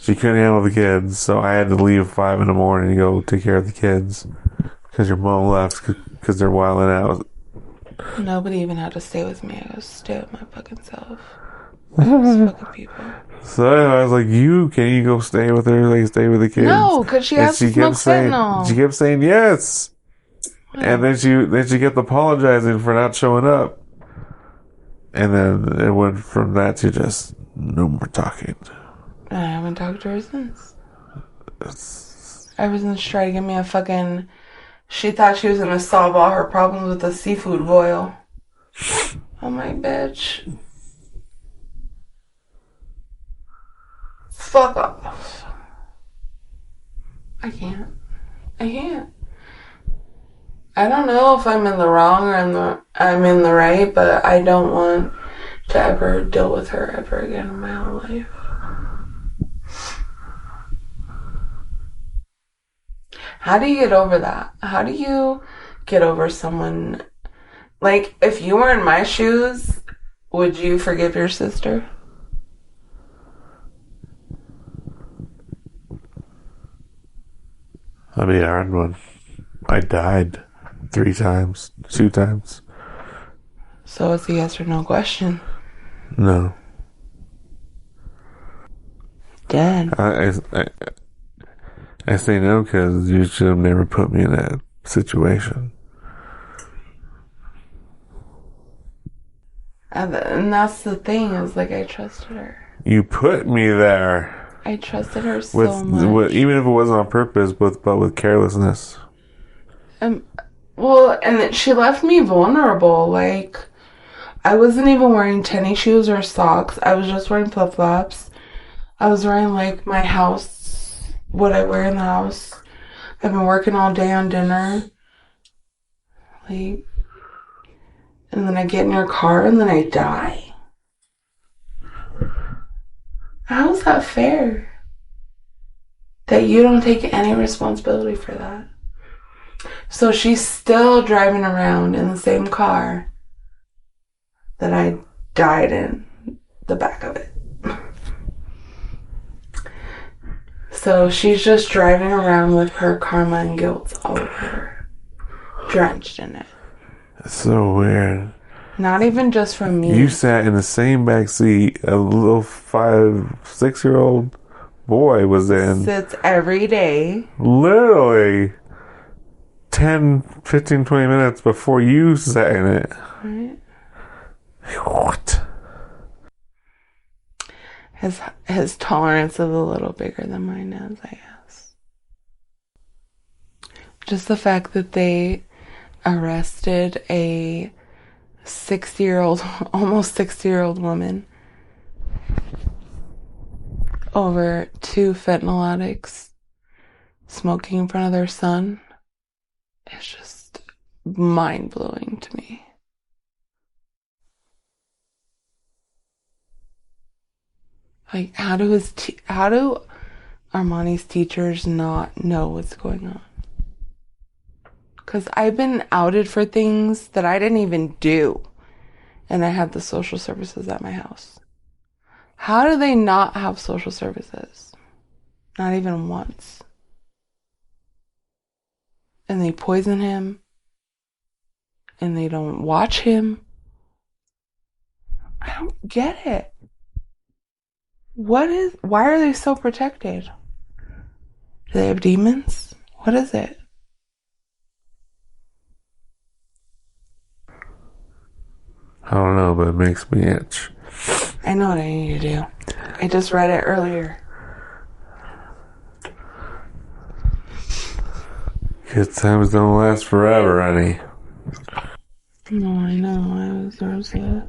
She couldn't handle the kids, so I had to leave at 5 a.m. to go take care of the kids because your mom left because they're wilding out. Nobody even had to stay with me. I was stay with my fucking self. Those fucking people. So I was like, can you go stay with her? Like, stay with the kids? No, because she has to smoke fentanyl. She kept saying yes. Oh. And then she kept apologizing for not showing up. And then it went from that to just no more talking. I haven't talked to her since. Ever since she tried to give me a fucking... She thought she was going to solve all her problems with a seafood boil. I'm like, bitch. Fuck off. I can't. I don't know if I'm in the wrong or I'm in the right, but I don't want to ever deal with her ever again in my whole life. How do you get over that? How do you get over someone? Like, if you were in my shoes, would you forgive your sister? That'd be a hard one. I died 3 times, 2 times. So it's a yes or no question. No. Dead. I say no because you should have never put me in that situation. And that's the thing, is like, I trusted her. You put me there. I trusted her so much. Even if it wasn't on purpose, but with carelessness. Well, and she left me vulnerable. Like, I wasn't even wearing tennis shoes or socks. I was just wearing flip-flops. I was wearing, like, my house, what I wear in the house. I've been working all day on dinner. Like, and then I get in your car and then I die. How is that fair? That you don't take any responsibility for that. So she's still driving around in the same car that I died in the back of it. So she's just driving around with her karma and guilt all over her, drenched in it. That's so weird. Not even just from me. You sat in the same back seat a little 5-6-year-old boy was in. Sits every day. Literally 10, 15, 20 minutes before you sat in it. Right. What? His tolerance is a little bigger than mine is, I guess. Just the fact that they arrested a 60-year-old, almost 60-year-old woman over 2 fentanyl addicts smoking in front of their son is just mind-blowing to me. Like, how do Armani's teachers not know what's going on? Because I've been outed for things that I didn't even do. And I had the social services at my house. How do they not have social services? Not even once. And they poison him. And they don't watch him. I don't get it. Why are they so protected? Do they have demons? What is it? I don't know, but it makes me itch. I know what I need to do. I just read it earlier. Good times don't last forever, honey. No, I know. There was a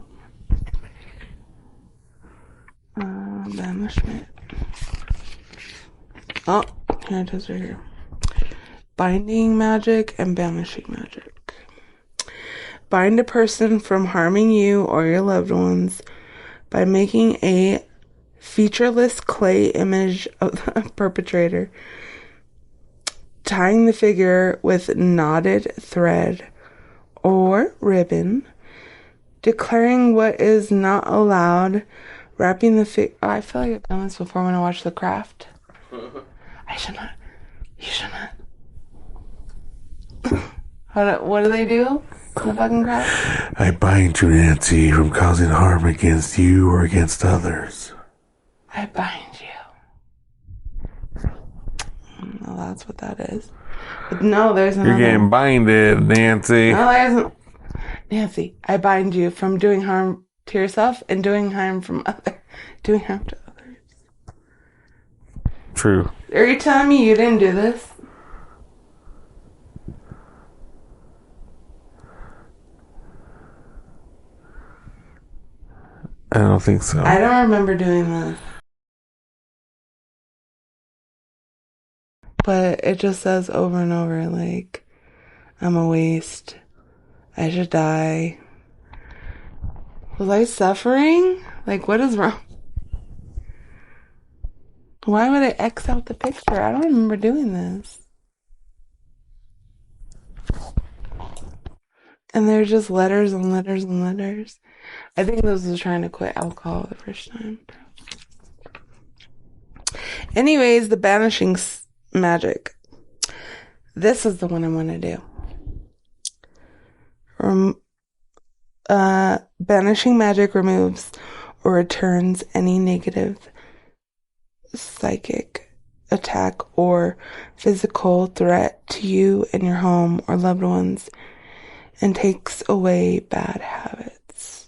banishment. Oh, here it is right here. Binding magic and banishing magic. Bind a person from harming you or your loved ones by making a featureless clay image of the perpetrator, tying the figure with knotted thread or ribbon, declaring what is not allowed, wrapping the figure. Oh, I feel like I've done this before when I watched The Craft. I should not. You should not. What do they do? The fucking Craft? I bind you, Nancy, from causing harm against you or against others. I bind you. Well, that's what that is. But no, there's another. You're getting binded, Nancy. No, there isn't. Nancy, I bind you from doing harm to yourself and doing harm to others. True. Are you telling me you didn't do this? I don't think so. I don't remember doing this. But it just says over and over, like, I'm a waste. I should die. Was I suffering? Like, what is wrong? Why would I X out the picture? I don't remember doing this. And there's just letters and letters and letters. I think this was trying to quit alcohol the first time. Anyways, the banishing magic. This is the one I want to do. Banishing magic removes or returns any negative psychic attack or physical threat to you and your home or loved ones, and takes away bad habits.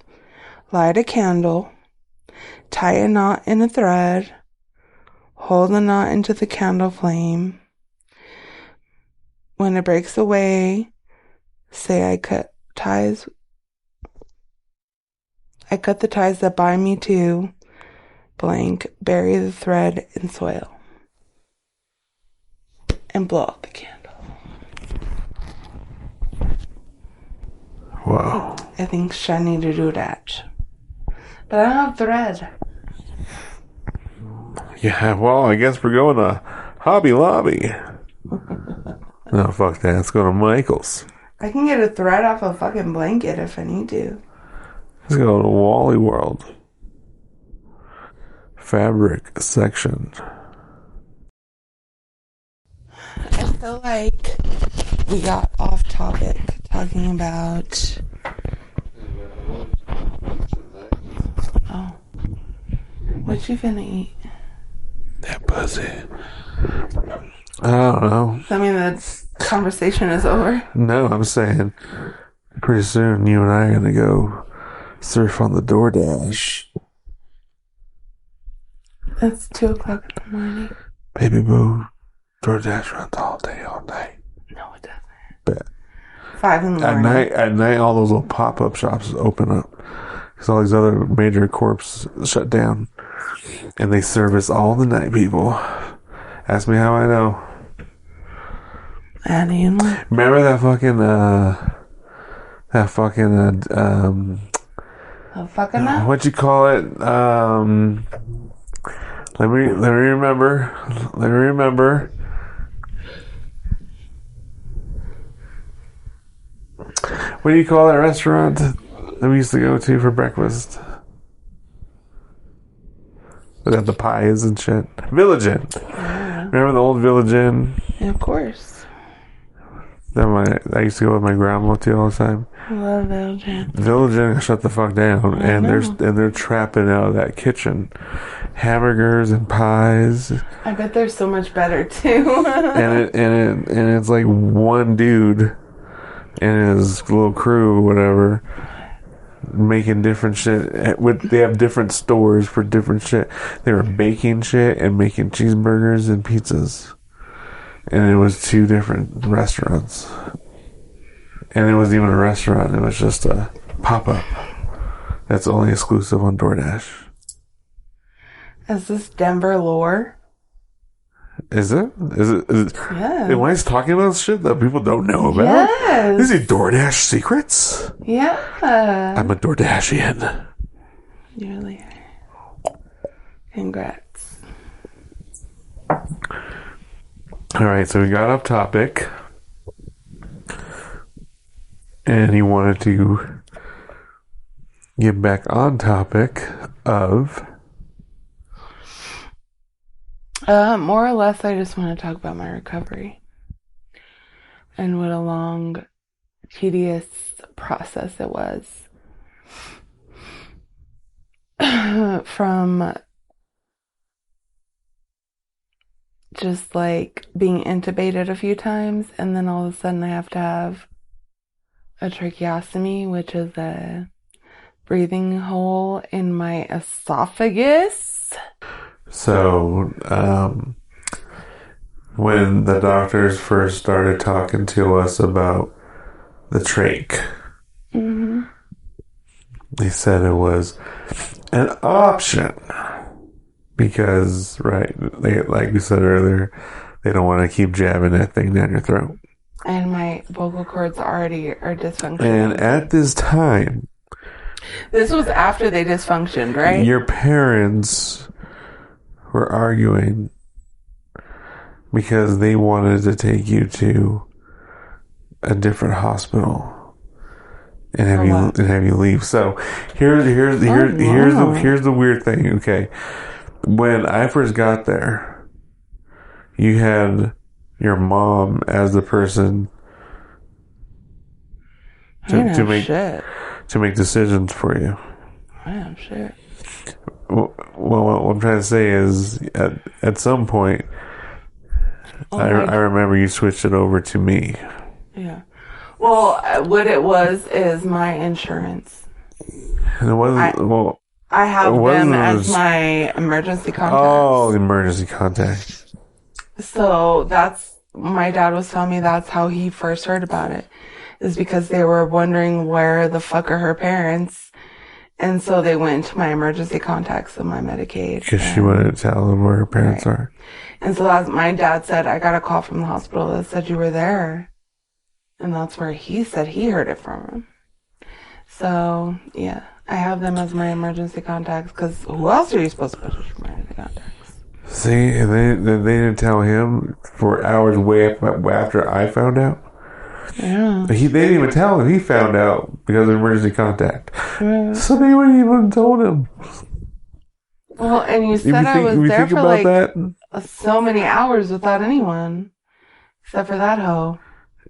Light a candle, tie a knot in a thread, hold the knot into the candle flame. When it breaks away, say, I cut the ties that bind me to blank, bury the thread in soil, and blow out the candle. Wow. I think I need to do that. But I don't have thread. Yeah, well, I guess we're going to Hobby Lobby. No, fuck that. Let's go to Michael's. I can get a thread off a fucking blanket if I need to. Let's go to Wally World. Fabric section. I feel like we got off topic talking about... Oh. What you finna eat? That pussy. I don't know. I mean, the conversation is over. No, I'm saying pretty soon you and I are going to go surf on the DoorDash. It's 2:00 in the morning. Baby boo, DoorDash runs all day, all night. No, it doesn't. Bet. 5 in the morning. At night, all those little pop-up shops open up because all these other major corps shut down, and they service all the night people. Ask me how I know. How do you know? Remember that fucking what'd you call it? Let me remember. What do you call that restaurant that we used to go to for breakfast? They have the pies and shit. Village Inn. Yeah. Remember the old Village Inn? Yeah, of course. I used to go with my grandma to all the time. I love Village Inn. Village Inn shut the fuck down, and they're trapping out of that kitchen, hamburgers and pies. I bet they're so much better too. and it's like one dude and his little crew, whatever, making different shit. They have different stores for different shit. They were baking shit and making cheeseburgers and pizzas. And it was 2 different restaurants. And it wasn't even a restaurant. It was just a pop-up. That's only exclusive on DoorDash. Is this Denver lore? Is it? Yes. Am I talking about shit that people don't know about? Yes. Is it DoorDash secrets? Yeah. I'm a DoorDashian. You really are. Congrats. Alright, so we got off topic. And he wanted to get back on topic of... More or less, I just want to talk about my recovery. And what a long, tedious process it was. From just like being intubated a few times, and then all of a sudden I have to have a tracheostomy, which is a breathing hole in my esophagus. So, when the doctors first started talking to us about the trach, they said it was an option because, right, like you said earlier, they don't want to keep jabbing that thing down your throat. And my vocal cords already are dysfunctional. And at this time... This was after they dysfunctioned, right? Your parents were arguing because they wanted to take you to a different hospital and have you leave. So here's the weird thing. Okay, when I first got there, you had your mom as the person to make decisions for you. I am shit. Well, what I'm trying to say is, at some point, I remember you switched it over to me. Yeah. Well, what it was is my insurance. And it wasn't. I have them as my emergency contacts. Oh, the emergency contact. So my dad was telling me that's how he first heard about it, is because they were wondering where the fuck are her parents. And so they went to my emergency contacts of my Medicaid. Because she wanted to tell them where her parents are. And so my dad said, I got a call from the hospital that said you were there. And that's where he said he heard it from him. So, yeah, I have them as my emergency contacts. Because who else are you supposed to put as emergency contacts? See, and they didn't tell him for hours way after I found out. Yeah. They didn't even tell him. He found out because of emergency contact. Yeah. So they wouldn't even told him. Well, and you said I was there for like so many hours without anyone. Except for that hoe.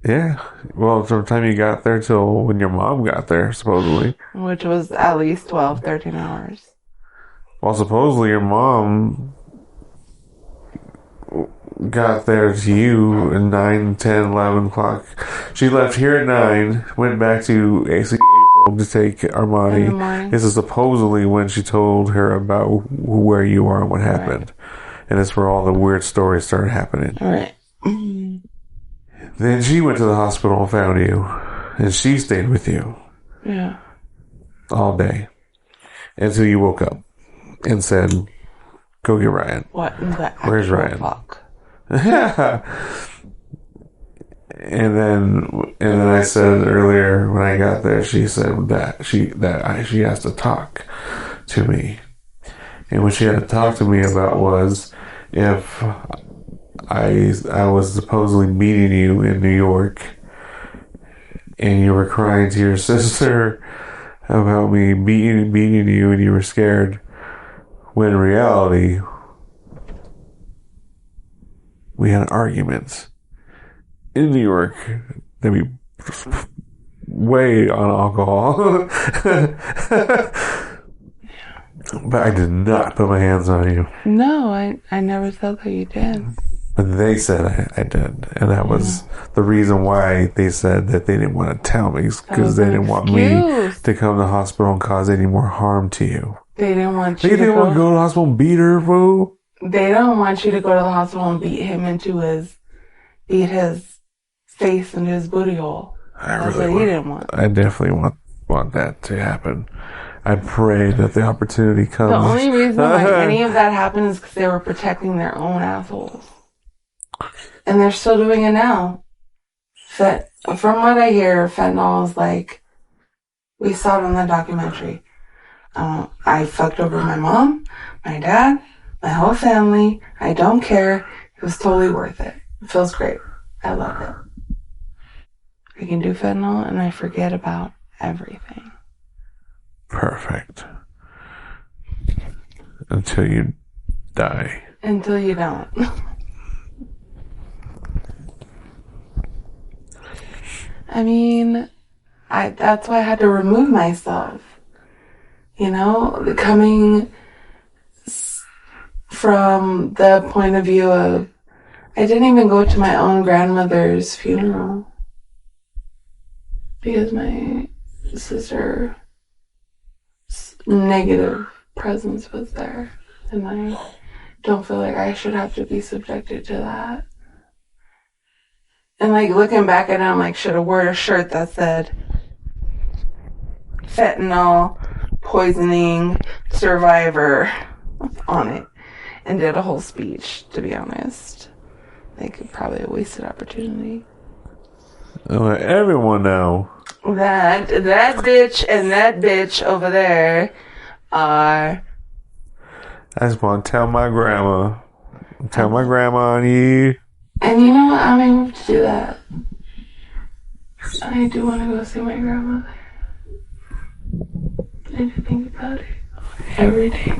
Yeah. Well, from the time you got there till when your mom got there, supposedly. Which was at least 12, 13 hours. Well, supposedly your mom got there to you at 9, 10, 11 o'clock. She left here at 9, went back to AC to take Armani. This is supposedly when she told her about where you are and what happened. Right. And it's where all the weird stories started happening. All right. Then she went to the hospital and found you. And she stayed with you. Yeah. All day. Until you woke up and said, go get Ryan. What in the Where's Ryan? Fuck? And then I said earlier when I got there, she said that she has to talk to me, and what she had to talk to me about was if I was supposedly meeting you in New York, and you were crying to your sister about me beating you, and you were scared, when in reality we had arguments in New York that we way on alcohol. But I did not put my hands on you. No, I never said that you did. But they said I did. And that was the reason why they said that they didn't want to tell me. Because they didn't want me to come to the hospital and cause any more harm to you. They didn't want you you to to go to the hospital and beat her, fool? They don't want you to go to the hospital and beat his face into his booty hole. That's what he didn't want. I definitely want that to happen. I pray that the opportunity comes. The only reason why any of that happened is because they were protecting their own assholes. And they're still doing it now. From what I hear, fentanyl is like, we saw it in the documentary. I fucked over my mom, my dad, my whole family. I don't care. It was totally worth it. It feels great. I love it. I can do fentanyl and I forget about everything. Perfect. Until you die. Until you don't. I mean, that's why I had to remove myself. You know, coming from the point of view of, I didn't even go to my own grandmother's funeral because my sister's negative presence was there, and I don't feel like I should have to be subjected to that. And like looking back at it, I'm like, should have wore a shirt that said fentanyl poisoning survivor on it and did a whole speech, to be honest. Like, probably a wasted opportunity. I'll let everyone know That bitch and that bitch over there are... I just want to tell my grandma. Tell my grandma on you. And you know what? I'm able to do that. I do want to go see my grandmother. I do think about it every day.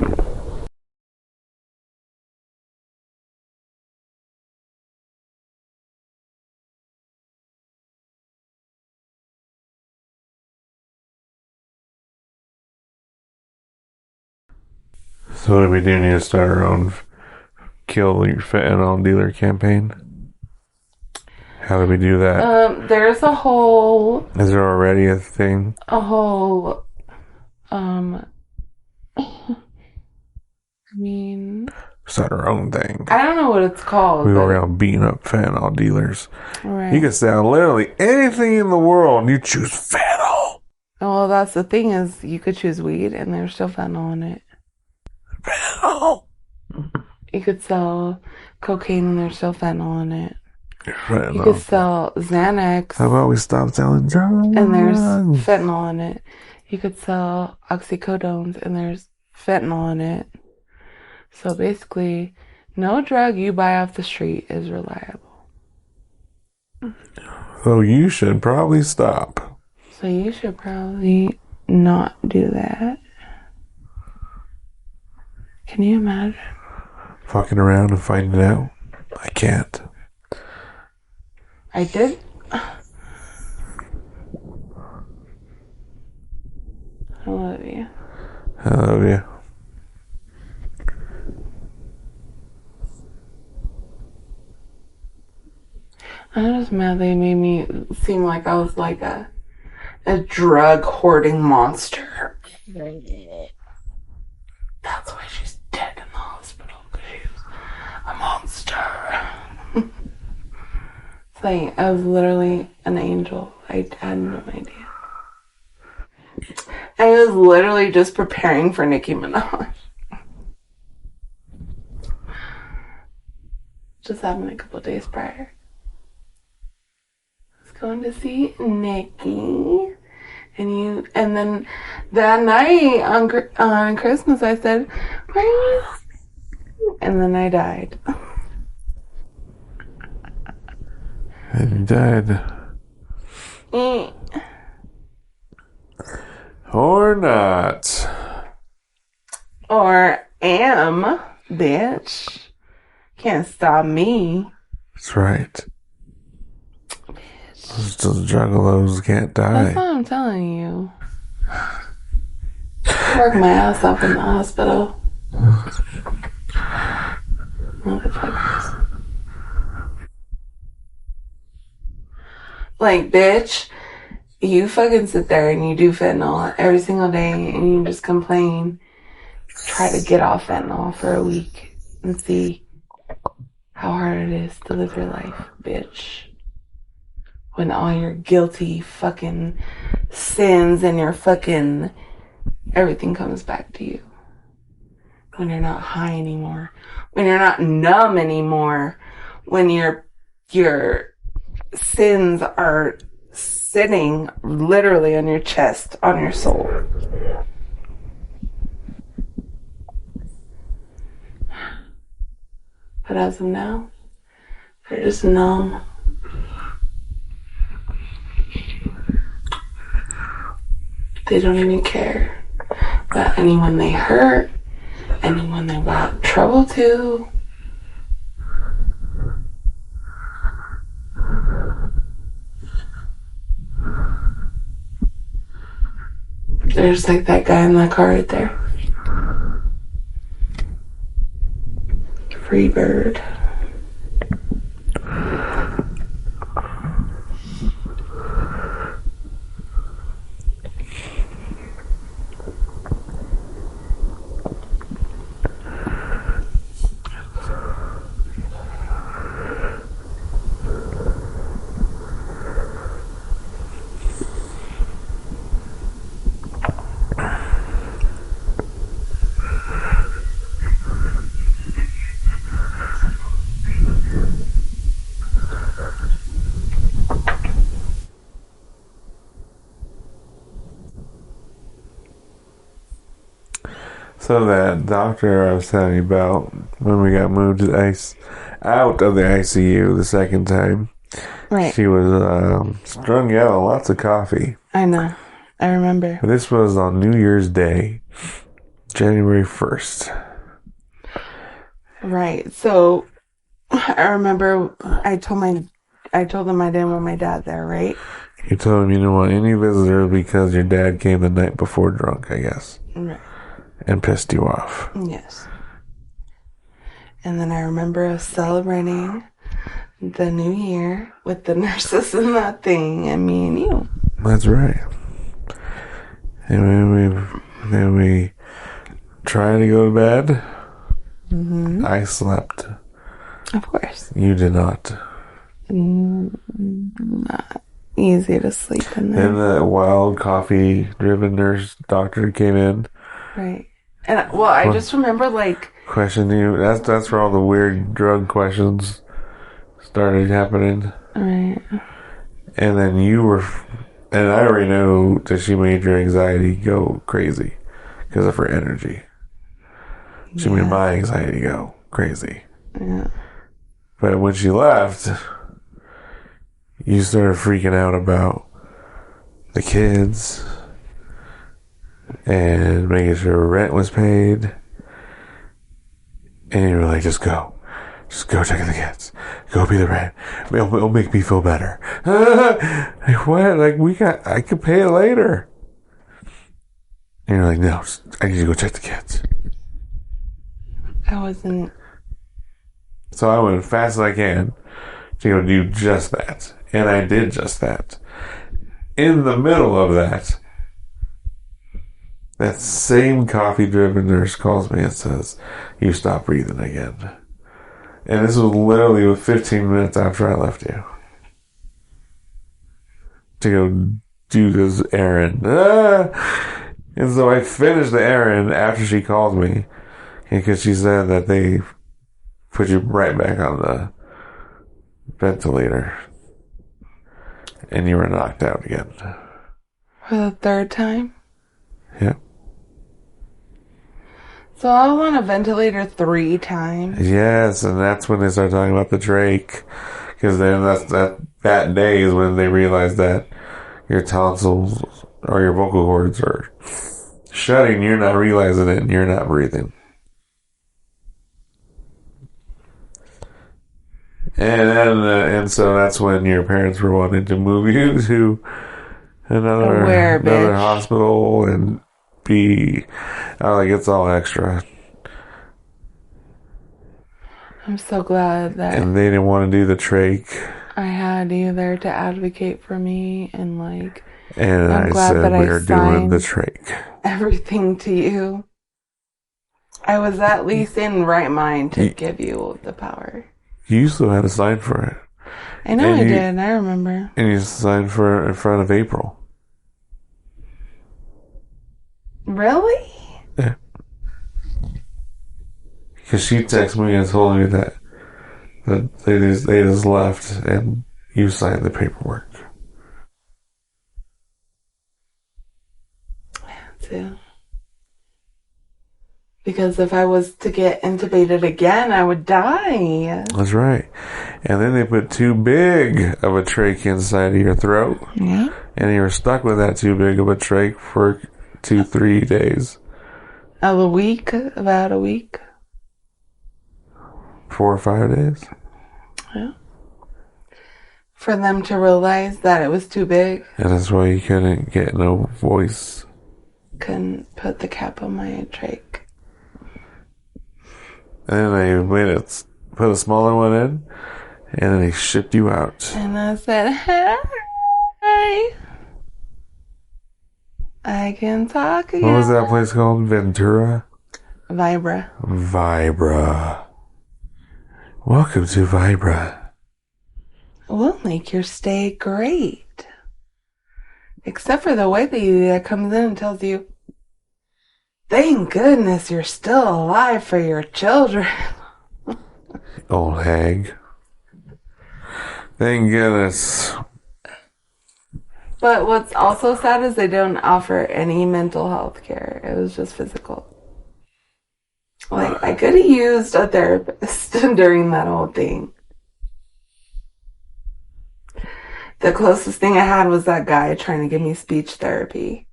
So what do we do? Need to start our own kill your fentanyl dealer campaign? How do we do that? There's a whole... Is there already a thing? I mean... Start our own thing. I don't know what it's called. We go around beating up fentanyl dealers. Right. You can sell literally anything in the world and you choose fentanyl. Well, that's the thing is you could choose weed and there's still fentanyl in it. Fentanyl. You could sell cocaine and there's still fentanyl in it. Fentanyl. You could sell Xanax. How about we stop selling drugs? And there's fentanyl in it. You could sell oxycodones and there's fentanyl in it. So basically, no drug you buy off the street is reliable. So you should probably stop. So you should probably not do that. Can you imagine? Fucking around and finding out? I can't. I did. I love you. I love you. I'm just mad they made me seem like I was like a drug hoarding monster. That's why she's dead in the hospital, because she was a monster. It's like I was literally an angel. I had no idea. I was literally just preparing for Nicki Minaj. Just happened a couple days prior. Going to see Nikki, and then that night on Christmas I said, "Please," and then I died. And you died. Or not. Or am, bitch. Can't stop me. That's right. Those juggalos can't die. That's what I'm telling you. work my ass off in the hospital. Motherfuckers. Like, bitch, you fucking sit there and you do fentanyl every single day and you just complain. Try to get off fentanyl for a week and see how hard it is to live your life, bitch. When all your guilty fucking sins and your fucking everything comes back to you. When you're not high anymore. When you're not numb anymore. When your sins are sitting literally on your chest, on your soul. But as of now, they're just numb. They don't even care about anyone they hurt, anyone they brought trouble to. There's like that guy in that car right there. Free bird. So that doctor I was telling you about when we got moved to out of the ICU the second time, Right. she was strung out on lots of coffee. I know. I remember. This was on New Year's Day, January 1st. Right. So I remember I told them I didn't want my dad there, right? You told him you didn't want any visitors because your dad came the night before drunk, I guess. Right. And pissed you off. Yes. And then I remember us celebrating the new year with the nurses and that thing and me and you. That's right. And then we tried to go to bed. Mm-hmm. I slept. Of course. You did not. Not easy to sleep in there. And the wild coffee-driven nurse doctor came in. Right. And I just remember questioning you. That's where all the weird drug questions started happening. Right. And then and I already know that she made your anxiety go crazy because of her energy. She made my anxiety go crazy. Yeah. But when she left, you started freaking out about the kids and making sure rent was paid. And you were like, just go check the kids. Go be the rent. It'll make me feel better. Like, what? I could pay it later. And you're like, no, I need to go check the kids. I wasn't. So I went as fast as I can to go do just that. And I did just that. In the middle of that same coffee-driven nurse calls me and says, you stop breathing again. And this was literally 15 minutes after I left you. To go do this errand. And so I finished the errand after she called me. Because she said that they put you right back on the ventilator. And you were knocked out again. For the third time? Yeah. So I was on a ventilator 3 times. Yes, and that's when they started talking about the trach. Because then that day is when they realized that your tonsils or your vocal cords are shutting. You're not realizing it and you're not breathing. And so that's when your parents were wanting to move you to another hospital, and be like it's all extra. I'm so glad that And they didn't want to do the trach. I had you there to advocate for me, and like, And I'm I glad said that we're doing the signed trach. everything to you. I was at least in right mind to give you the power. You still had to sign for it. I know I did. I remember. And you signed for it in front of April. Really? Yeah. Because she texted me and told me that they just left and you signed the paperwork. Too. Because if I was to get intubated again, I would die. That's right. And then they put too big of a trach inside of your throat. Yeah. And you were stuck with that too big of a trach for 2-3 days. A week? About a week? 4 or 5 days. Yeah. For them to realize that it was too big. And that's why you couldn't get no voice. Couldn't put the cap on my trach. And then they put a smaller one in, and then they shipped you out. And I said, "Hi, I can talk again." What was that place called? Ventura? Vibra. Vibra. Welcome to Vibra. We'll make your stay great. Except for the white lady that comes in and tells you, "Thank goodness you're still alive for your children." Old hag. Thank goodness. But what's also sad is they don't offer any mental health care. It was just physical. Like, I could have used a therapist during that whole thing. The closest thing I had was that guy trying to give me speech therapy.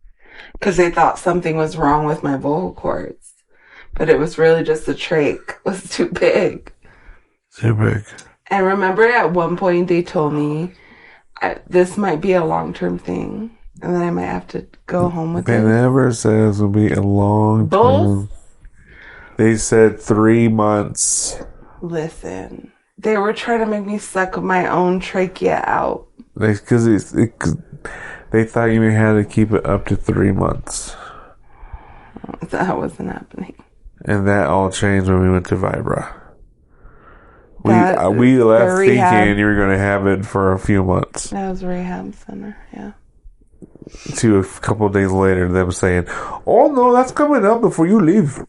Because they thought something was wrong with my vocal cords. But it was really just the trach was too big. Too big. And remember at one point they told me this might be a long-term thing. And then I might have to go home with it. They never said it was going to be a long time. They said 3 months. Listen. They were trying to make me suck my own trachea out. Because they thought you had to keep it up to 3 months. That wasn't happening. And that all changed when we went to Vibra. We left thinking you were going to have it for a few months. That was rehab center, yeah. To a couple of days later, them saying, "Oh no, that's coming up before you leave."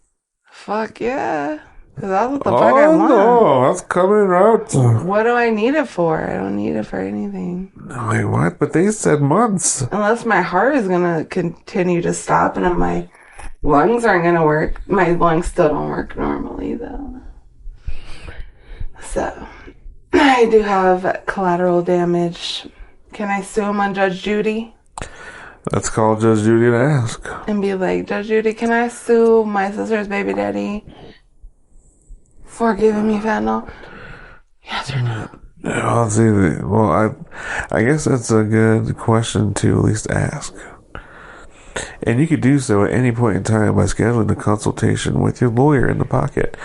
Fuck yeah. Because that's what the fuck I want. Oh no, that's coming out. What do I need it for? I don't need it for anything. I'm like, what? But they said months. Unless my heart is going to continue to stop and if my lungs aren't going to work. My lungs still don't work normally, though. So, I do have collateral damage. Can I sue him on Judge Judy? Let's call Judge Judy and ask. And be like, "Judge Judy, can I sue my sister's baby daddy for giving me fentanyl?" Yes or no? I'll see. Well, I guess that's a good question to at least ask. And you could do so at any point in time by scheduling a consultation with your lawyer in the pocket.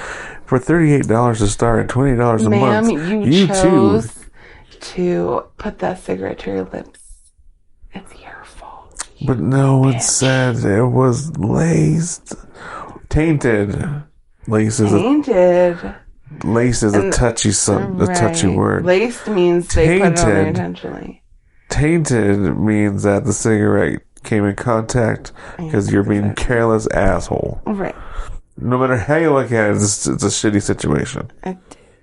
For $38 to start and $20 a month. Ma'am, you chose to put that cigarette to your lips. It's your fault. But no one said it was laced. Tainted. Lace is a touchy a touchy word. Laced means they put it on there intentionally. Tainted means that the cigarette came in contact because you're being careless asshole. Right. No matter how you look at it, it's a shitty situation.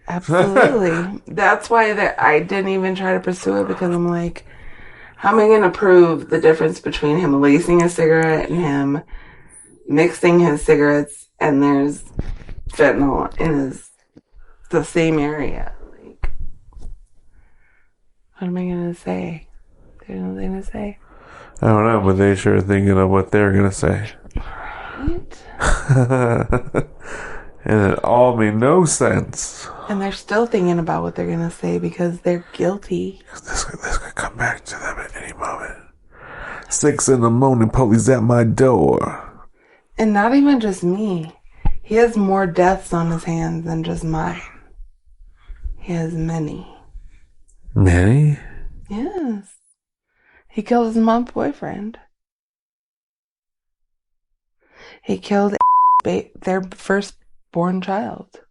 Absolutely. That's why I didn't even try to pursue it, because I'm like, how am I going to prove the difference between him lacing a cigarette and him mixing his cigarettes and there's fentanyl in the same area? Like, what am I going to say? There's nothing to say. I don't know, but they sure are thinking of what they're going to say. Right? And it all made no sense. And they're still thinking about what they're going to say because they're guilty. This could come back to them at any moment. 6 a.m, police at my door. And not even just me. He has more deaths on his hands than just mine. He has many. Many? Yes. He killed his mom's boyfriend. He killed their firstborn child.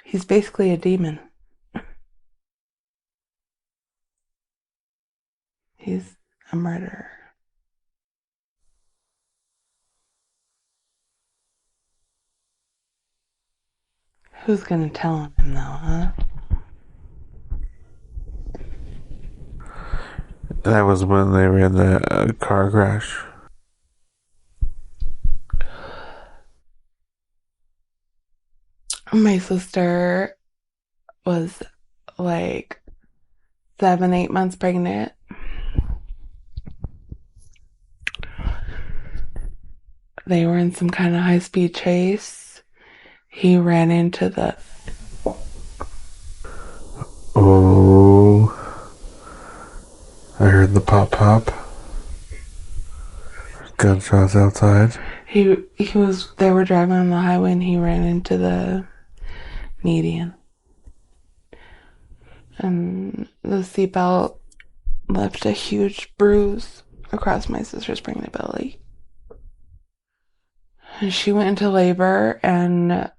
He's basically a demon. He's a murderer. Who's gonna tell him though, huh? That was when they were in the car crash. My sister was like 7-8 months pregnant. They were in some kind of high-speed chase. He ran into the... Oh. I heard the pop. Gunshots outside. They were driving on the highway and he ran into the median. And the seatbelt left a huge bruise across my sister's pregnant belly. And she went into labor and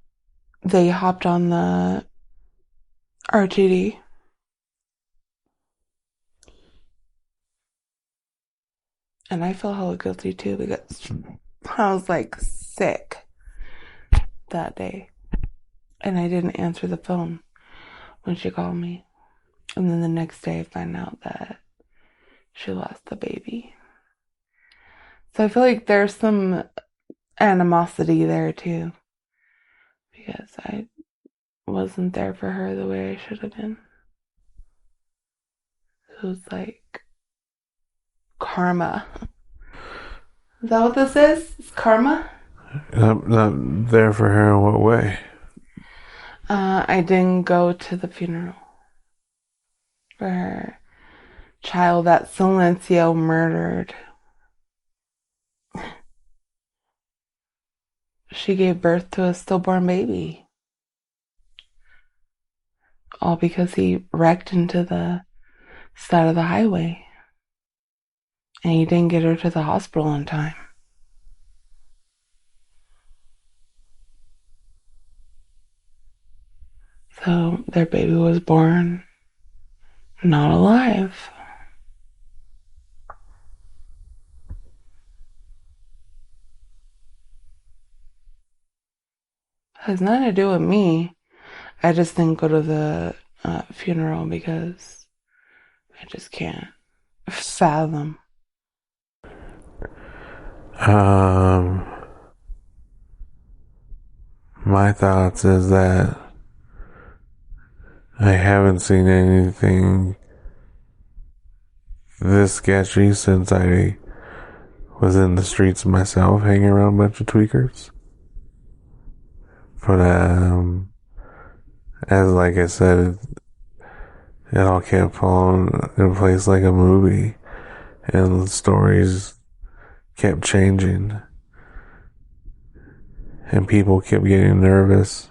they hopped on the RTD. And I feel hella guilty too because I was like sick that day. And I didn't answer the phone when she called me. And then the next day I find out that she lost the baby. So I feel like there's some animosity there too. Because I wasn't there for her the way I should have been. It was like karma. Is that what this is? It's karma? Not there for her in what way? I didn't go to the funeral for her child that Silencio murdered. She gave birth to a stillborn baby. All because he wrecked into the side of the highway. And he didn't get her to the hospital in time. So their baby was born not alive. Has nothing to do with me. I just didn't go to the funeral because I just can't fathom. My thoughts is that I haven't seen anything this sketchy since I was in the streets myself, hanging around a bunch of tweakers. But as like I said, it all kept falling in place like a movie, and the stories kept changing, and people kept getting nervous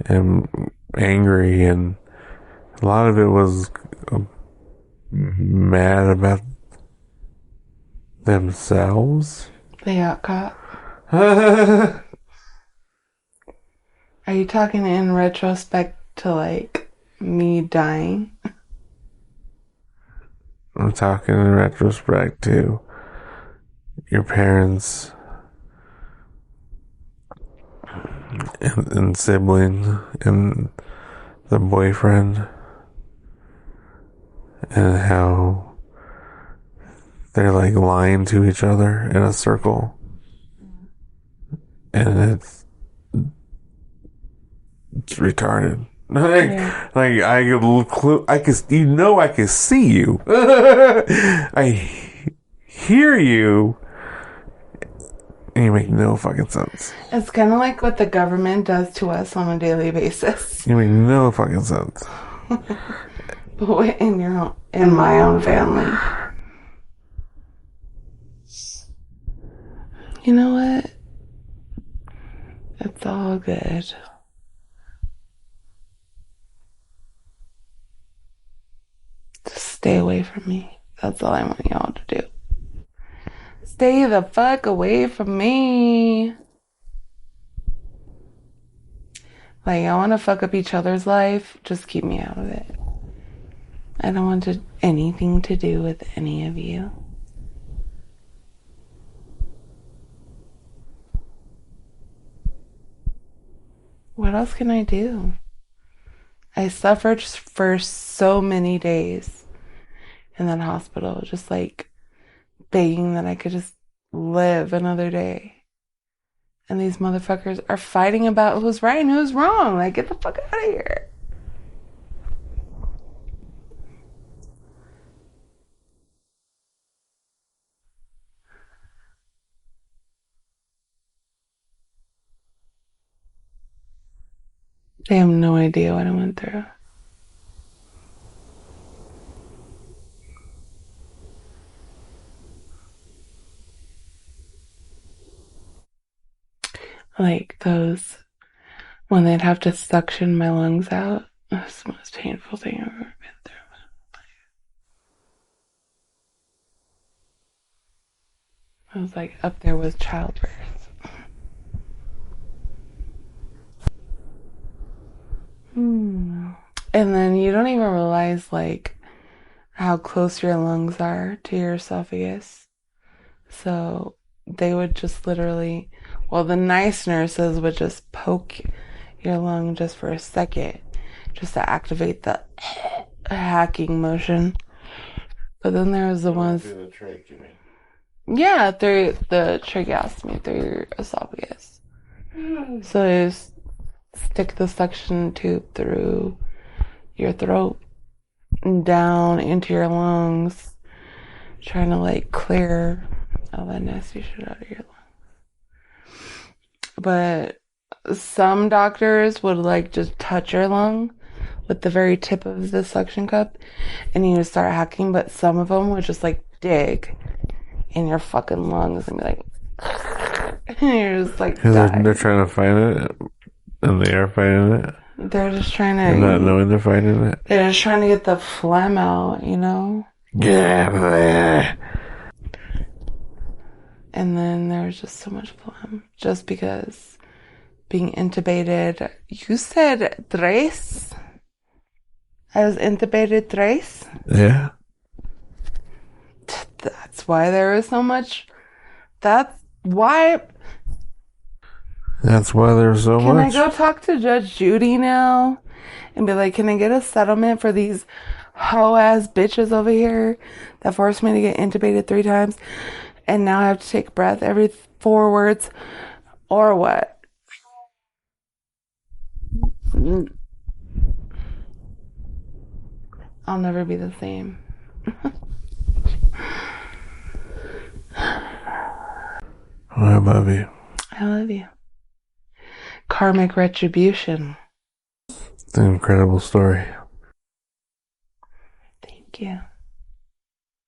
and angry, and a lot of it was mad about themselves. They got caught. Are you talking in retrospect to like me dying? I'm talking in retrospect to your parents and sibling and the boyfriend, and how they're like lying to each other in a circle, and it's retarded. Like I can see you. I hear you. And you make no fucking sense. It's kind of like what the government does to us on a daily basis. You make no fucking sense. But in my own family. You know what? It's all good. Just stay away from me. That's all I want y'all to do. Stay the fuck away from me. Like, I want to fuck up each other's life. Just keep me out of it. I don't want anything to do with any of you. What else can I do? I suffered for so many days in that hospital, just like begging that I could just live another day. And these motherfuckers are fighting about who's right and who's wrong. Like, get the fuck out of here. They have no idea what I went through. Like those, when they'd have to suction my lungs out. That's the most painful thing I've ever been through. I was like up there with childbirth. And then you don't even realize like how close your lungs are to your esophagus. So they would just literally, well, the nice nurses would just poke your lung just for a second, just to activate the hacking motion. But then there was the ones, Through the trach, you mean? yeah, through the tracheostomy, through your esophagus. So they just stick the suction tube through your throat and down into your lungs, trying to like clear all that nasty shit out of your lungs. But some doctors would like just touch your lung with the very tip of the suction cup and you would start hacking, but some of them would just like dig in your fucking lungs and be like, and you're just like, Because they're trying to find it, and they are finding it. they're just trying to, And not knowing they're finding it. they're just trying to get the phlegm out, you know? Yeah. And then there's just so much phlegm just because being intubated. You said tres? I was intubated tres? Yeah. That's why there is so much. That's why. That's why there's so Can much. I go talk to Judge Judy now and be like, can I get a settlement for these hoe-ass bitches over here that forced me to get intubated 3 times and now I have to take a breath every 4 words? Or what? I'll never be the same. I love you. I love you. Karmic retribution. It's an incredible story. Thank you.